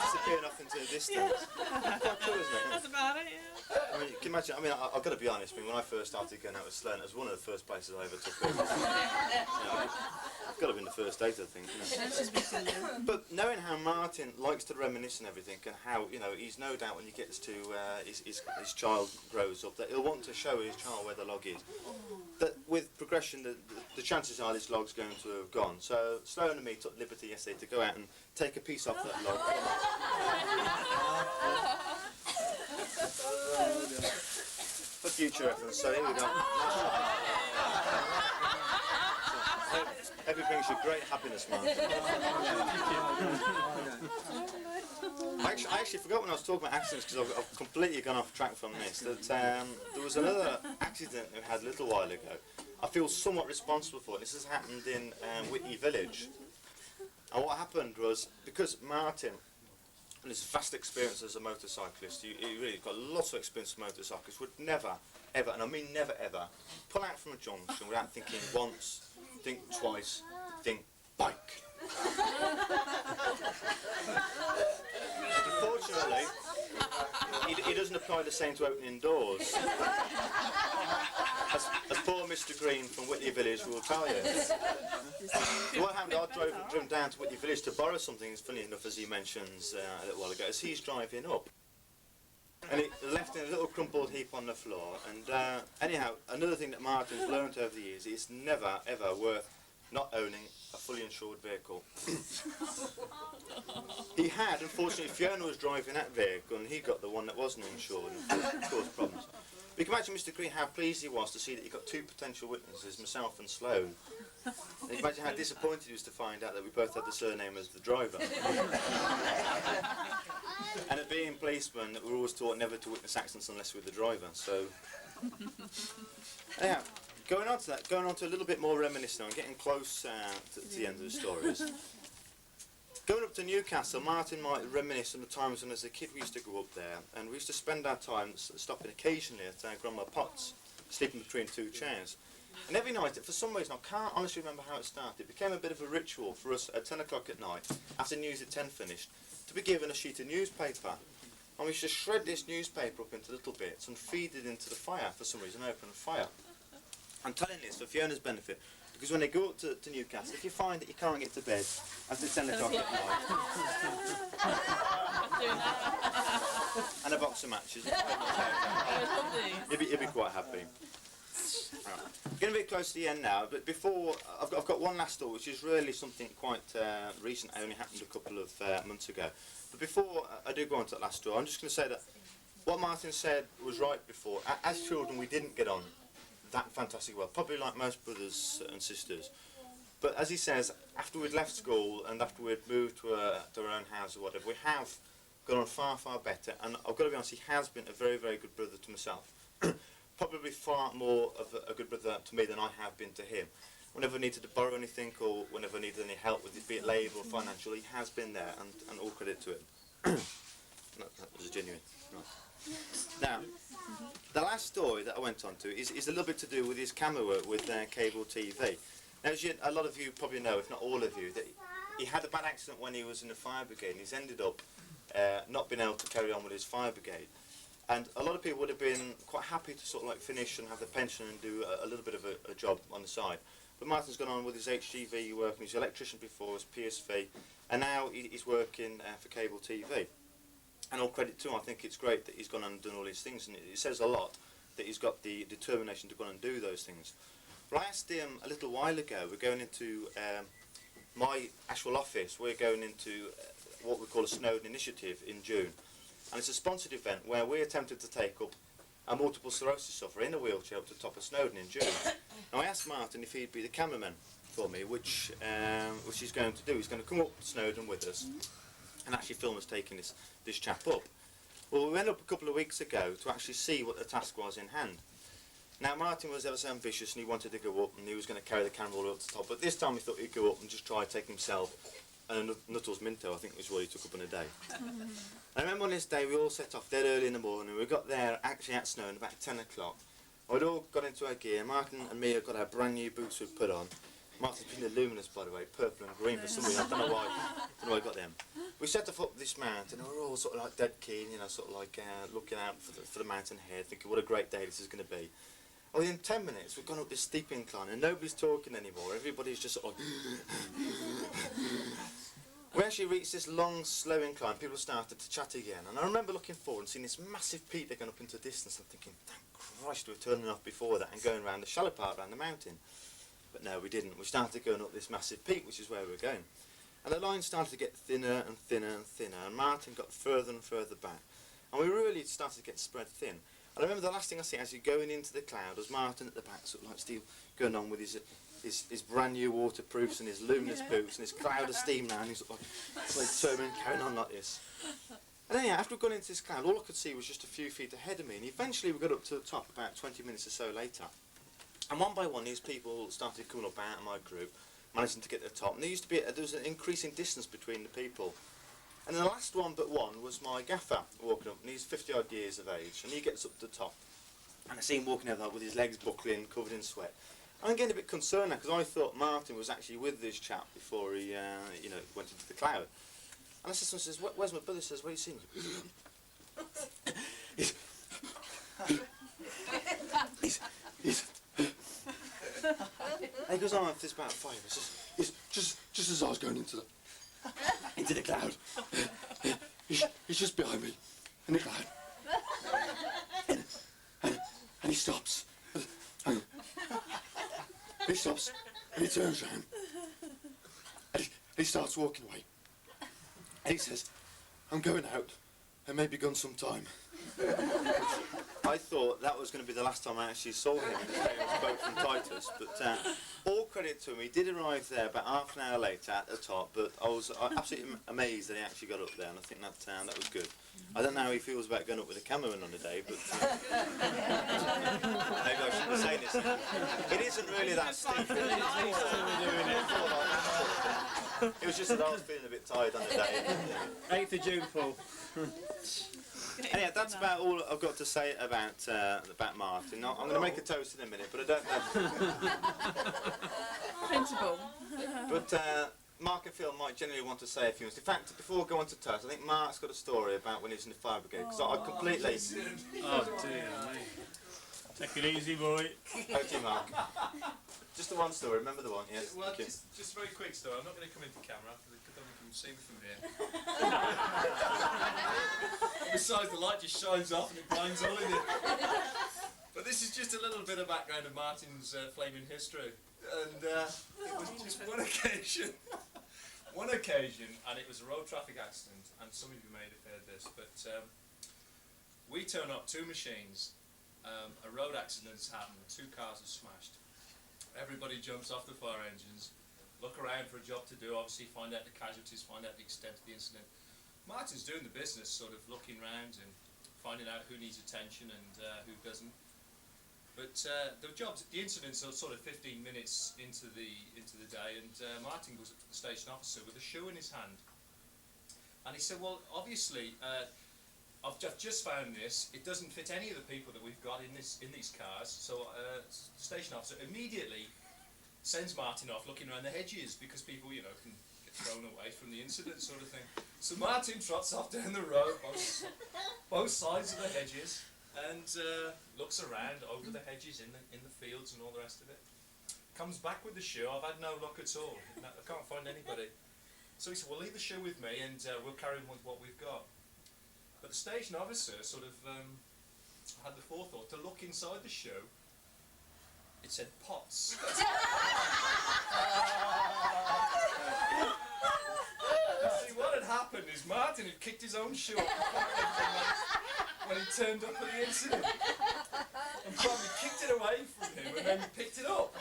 J: Disappearing off into the distance. Quite cool, isn't it?
C: That's about it, yeah.
J: I mean, you can imagine, I've got to be honest, when I first started going out with Sloane, it was one of the first places I ever took her. I've got to have been the first date, I think. But knowing how Martin likes to reminisce and everything, and how, he's no doubt when he gets to his child grows up, that he'll want to show his child where the log is. That with progression, the chances are this log's going to have gone. So Sloane and me took liberty yesterday to go out and take a piece off that log. For future reference, so here we go. Everything brings you great happiness, Martin. I actually forgot when I was talking about accidents, because I've completely gone off track from this, that there was another accident we had a little while ago. I feel somewhat responsible for it. This has happened in Whitney Village. And what happened was, because Martin, and his vast experience as a motorcyclist, he really got lots of experience as a motorcyclist, would never, ever, and I mean never, ever, pull out from a junction without thinking once, think twice, think bike. Unfortunately, he doesn't apply the same to opening doors. as poor Mr. Green from Whitley Village will tell you. What happened, I drove him down to Whitley Village to borrow something, funny enough, as he mentions a little while ago, as he's driving up. And it left in a little crumpled heap on the floor. And anyhow, another thing that Martin's learnt over the years is never, ever worth not owning a fully insured vehicle. He had, unfortunately, Fiona was driving that vehicle and he got the one that wasn't insured and caused problems. But you can imagine Mr. Green how pleased he was to see that he got two potential witnesses, myself and Sloane. And you can imagine how disappointed he was to find out that we both had the surname as the driver. And at being policemen, we were always taught never to witness accidents unless we're the driver, so... Anyhow, going on to a little bit more reminiscing, I'm getting close to the end of the stories. Going up to Newcastle, Martin might reminisce on the times when as a kid we used to go up there, and we used to spend our time stopping occasionally at Grandma Potts, sleeping between two chairs. And every night, for some reason, I can't honestly remember how it started, it became a bit of a ritual for us at 10 o'clock at night, after news at 10 finished, to be given a sheet of newspaper. And we used to shred this newspaper up into little bits and feed it into the fire, for some reason, open fire. I'm telling this for Fiona's benefit, because when they go up to Newcastle, if you find that you can't get to bed after 10 o'clock at night, and a box of matches, you'll be quite happy. Right. Getting a bit close to the end now, but before, I've got one last story, which is really something quite recent, only happened a couple of months ago. But before I do go on to that last story, I'm just going to say that what Martin said was right before. As children, we didn't get on that fantastic well, probably like most brothers and sisters. But as he says, after we'd left school and after we'd moved to our own house or whatever, we have gone on far, far better. And I've got to be honest, he has been a very, very good brother to myself. Probably far more of a good brother to me than I have been to him. Whenever I needed to borrow anything or whenever I needed any help with it, be it labour or financial, he has been there, and all credit to it. That was genuine. Right. Now, the last story that I went on to is a little bit to do with his camera work with cable TV. Now, as a lot of you probably know, if not all of you, that he had a bad accident when he was in the fire brigade, and he's ended up not being able to carry on with his fire brigade. And a lot of people would have been quite happy to sort of like finish and have the pension and do a little bit of a job on the side. But Martin's gone on with his HGV work, and he's an electrician before, his PSV, and now he's working for cable TV. And all credit to him, I think it's great that he's gone on and done all these things, and it says a lot that he's got the determination to go on and do those things. But I asked him a little while ago, we're going into my actual office, we're going into what we call a Snowden initiative in June. And it's a sponsored event where we attempted to take up a multiple sclerosis sufferer in a wheelchair up to the top of Snowden in June. Now I asked Martin if he'd be the cameraman for me, which he's going to do. He's going to come up to Snowden with us and actually film us taking this chap up. Well, we went up a couple of weeks ago to actually see what the task was in hand. Now Martin was ever so ambitious and he wanted to go up and he was going to carry the camera all up to the top, but this time he thought he'd go up and just try to take himself and a Nuttall's Minto, I think was what he took up in a day. I remember on this day we all set off dead early in the morning. We got there actually at Snowden about 10 o'clock. We'd all got into our gear. Martin and me had got our brand new boots we'd put on. Martin's been luminous, by the way, purple and green for some reason. I don't know why I got them. We set off up this mountain and we were all sort of like dead keen, you know, sort of like looking out for the mountain ahead, thinking what a great day this is going to be. And within 10 minutes we've gone up this steep incline and nobody's talking anymore. Everybody's just sort of We actually reached this long, slow incline. People started to chat again. And I remember looking forward and seeing this massive peak that going up into the distance and thinking, thank Christ we're turning off before that and going around the shallow part around the mountain. But no, we didn't. We started going up this massive peak, which is where we were going. And the line started to get thinner and thinner and thinner, and Martin got further and further back. And we really started to get spread thin. And I remember the last thing I see as you're going into the cloud was Martin at the back, sort of like still going on with his brand new waterproofs and his luminous boots and his cloud of steam now, and he's sort of like determined, carrying on like this. And then, yeah, after we got into this cloud, all I could see was just a few feet ahead of me, and eventually we got up to the top about 20 minutes or so later. And one by one, these people started coming up out of my group, managing to get to the top. And there was an increasing distance between the people. And the last one but one was my gaffer walking up, and he's 50-odd years of age, and he gets up to the top. And I see him walking over with his legs buckling, covered in sweat. I'm getting a bit concerned now, because I thought Martin was actually with this chap before he, went into the cloud. And I said, says, "Where's my brother?" He says, "What are you seeing?" And he goes on for this about 5 minutes. It's just as I was going into the cloud. He's just behind me in the cloud. And he stops. Hang on. He stops and he turns around. And he starts walking away. And he says, I'm going out and maybe gone some time. I thought that was going to be the last time I actually saw him in the famous boat from Titus, but all credit to him, he did arrive there about half an hour later at the top, but I was absolutely amazed that he actually got up there, and I think that was good. I don't know how he feels about going up with a cameraman on a day, but maybe I shouldn't say this. It isn't really that steep. It was just that I was feeling a bit tired on the day.
B: 8th of June, Paul.
J: Anyway, that's about all I've got to say about Martin. Now, I'm going to make a toast in a minute, but I don't know.
C: Principal.
J: But Mark and Phil might generally want to say a few words. In fact, before we go on to toast, I think Mark's got a story about when he was in the fire brigade, because I completely...
B: Oh dear me. Take it easy, boy.
J: Okay, Mark. Just the one story, remember the one, yes?
M: Well,
J: Okay.
M: just a very quick story. I'm not going to come into camera because no one can see me from here. Besides, the light just shines off and it blinds all in it. But this is just a little bit of background of Martin's flaming history. And it was just one occasion, and it was a road traffic accident, and some of you may have heard this, but we turn up 2 machines, a road accident has happened, 2 cars are smashed. Everybody jumps off the fire engines, look around for a job to do, obviously find out the casualties, find out the extent of the incident. Martin's doing the business, sort of looking around and finding out who needs attention and who doesn't. But the incidents are sort of 15 minutes into the day, and Martin goes up to the station officer with a shoe in his hand. And he said, well, obviously, I've just found this. It doesn't fit any of the people that we've got in these cars. So the station officer immediately sends Martin off looking around the hedges because people, you know, can get thrown away from the incident, sort of thing. So Martin trots off down the road, both sides of the hedges, and looks around over the hedges in the fields and all the rest of it. Comes back with the shoe. I've had no luck at all. I can't find anybody. So he said, well, leave the shoe with me and we'll carry on with what we've got. But the station officer sort of had the forethought to look inside the shoe. It said pots. See, what had happened is Martin had kicked his own shoe off when he turned up at the incident. And probably kicked it away from him and then picked it up.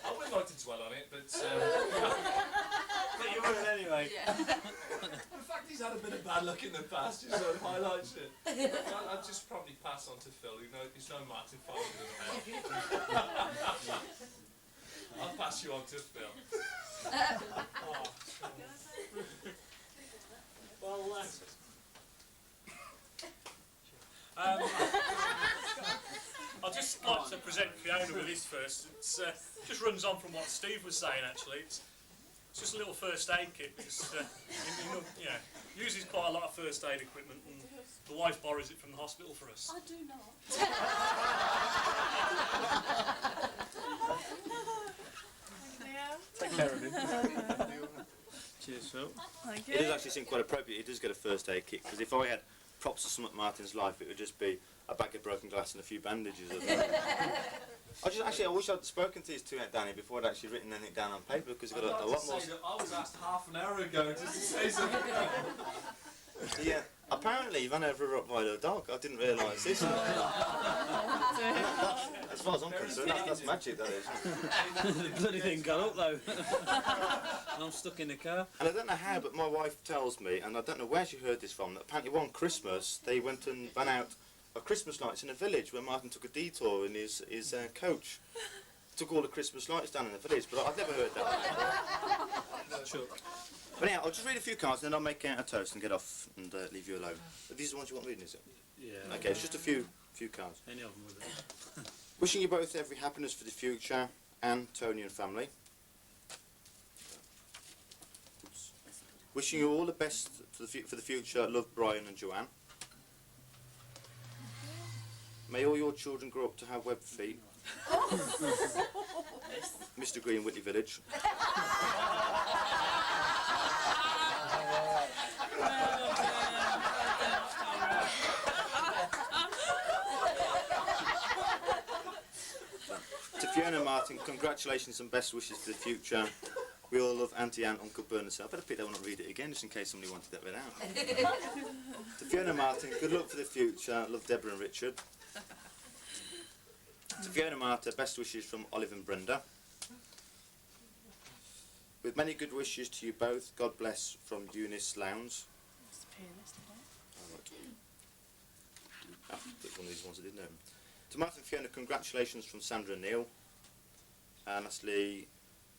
M: I wouldn't like to dwell on it, but
B: you will anyway.
M: Yeah. In fact, he's had a bit of bad luck in the past, just sort of highlights it. I'll just probably pass on to Phil, who's no Martin Foley. I'll pass you on to Phil.
I: Well, I'd just like to present Fiona with this first. It just runs on from what Steve was saying, actually. It's just a little first aid kit because uses quite a lot of first aid equipment, and the wife borrows it from the hospital for us.
C: I do not.
B: Take care of him. Cheers, Phil.
C: Thank you.
J: It does actually seem quite appropriate. He does get a first aid kit, because if I had props of something Martin's life, it would just be a bag of broken glass and a few bandages. I wish I'd spoken to his 2 Danny before I'd actually written anything down on paper, because he's got a lot more.
M: I was asked half an hour ago just to say something.
J: Yeah, apparently he ran over a Rottweiler dog. I didn't realise this. As far as I'm concerned, that's magic, that is.
B: The bloody thing got up though. And I'm stuck in the car.
J: And I don't know how, but my wife tells me, and I don't know where she heard this from, that apparently one Christmas they went and ran out of Christmas lights in a village where Martin took a detour in his coach. Took all the Christmas lights down in the village, but I've never heard that.
B: Sure.
J: But anyhow, I'll just read a few cards and then I'll make a toast and get off and leave you alone. But these are the ones you want reading, is it?
B: Yeah.
J: Okay, it's just a few cards.
B: Any of them with it.
J: Wishing you both every happiness for the future, Anne, Tony and family. Oops. Wishing you all the best for the future, love Brian and Joanne. May all your children grow up to have web feet. Mr. Green, Whitley Village. To Fiona Martin, congratulations and best wishes for the future. We all love Auntie Anne, Uncle Bernard. I better pick that one up and read it again, just in case somebody wanted that bit out. To Fiona Martin, good luck for the future. Love Deborah and Richard. To Fiona Martin, best wishes from Olive and Brenda. With many good wishes to you both, God bless, from Eunice Lowndes. Ah, that's one of these ones I didn't know. To Martin and Fiona, congratulations from Sandra and Neil. And lastly,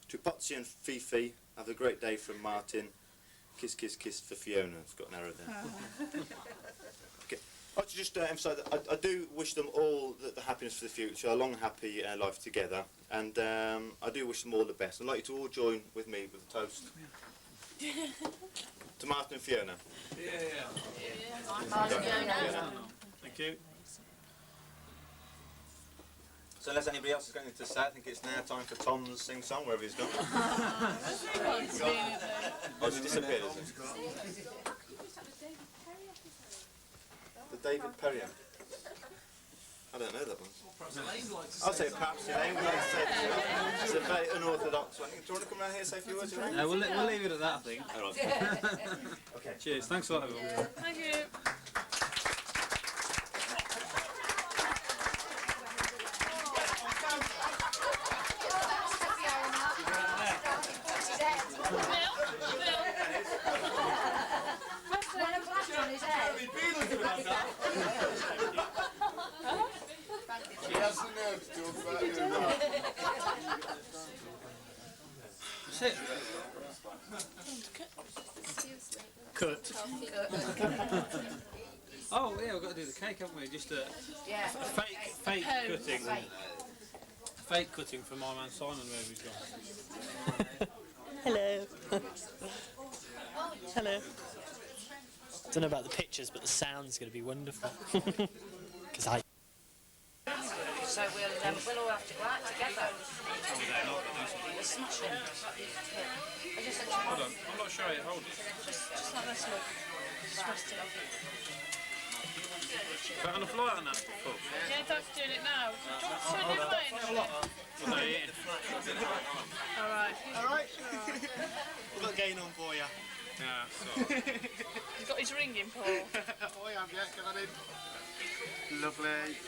J: to Potsy and Fifi, have a great day from Martin. Kiss, kiss, kiss for Fiona. I've got an arrow there. Okay. I'd like to just emphasise that I do wish them all the happiness for the future, a long, happy life together. And I do wish them all the best. I'd like you to all join with me with a toast. To Martin and Fiona.
B: Thank you.
J: So unless anybody else is going to say, I think it's now time for Tom's sing-song, wherever he's gone. Oh, has he disappeared, has he? The David Perry. I don't know that one. I'll say perhaps Elaine would like to say it. It's a very unorthodox one. Do you want to come around here and say a few words, Elaine?
B: No, we'll leave it at that, I think.
J: All right. Okay.
B: Cheers. Thanks a lot, everyone.
C: Thank you.
L: She has the nerves to talk about
B: That's it. Cut. Oh yeah, we've got to do the cake, haven't we? Just a fake cutting. Fake cutting for my man Simon, where he's gone.
K: Hello. Hello. Don't know about the pictures, but the sound's going to be wonderful. Because I.
F: So we'll all have to go out together. We'll smash it.
B: Hold on, I'm not sure how you hold it.
C: Just like this, look. Just rest it off.
B: Put on a fly on that foot.
C: Yeah, Dad's doing it now. Do you want to turn your way in a minute?
B: No, yeah.
C: Alright.
K: Alright. We've got gain on for you.
B: Yeah, so.
C: He's got his ring in, Paul.
K: Oh, I have, yes, get that in. Lovely.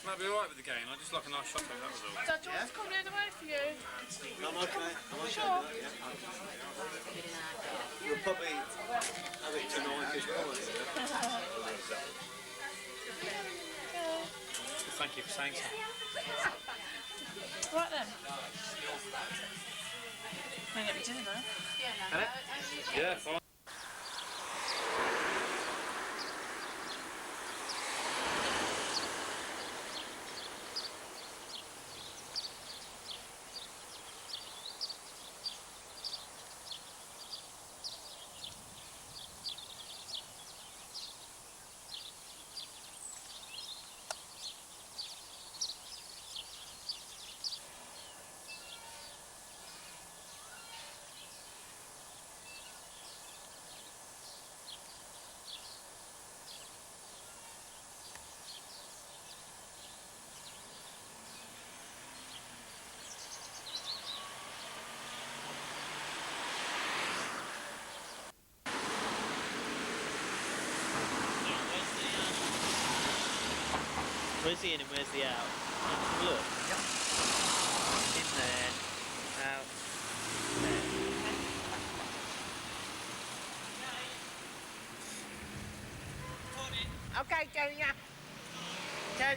B: Might be alright with the game, I just like a nice shot over, that was all.
C: Dad, do you want us to come the other way for you?
K: I'm okay. I'm okay.
C: Sure.
K: We'll probably have it tonight as well.
B: Thank you for saying so.
C: Right then. Can I get me dinner now?
B: Yeah, fine.
K: Where's the in and where's the out? Look. Yep. In there. Out. There. Okay, Junior. Okay.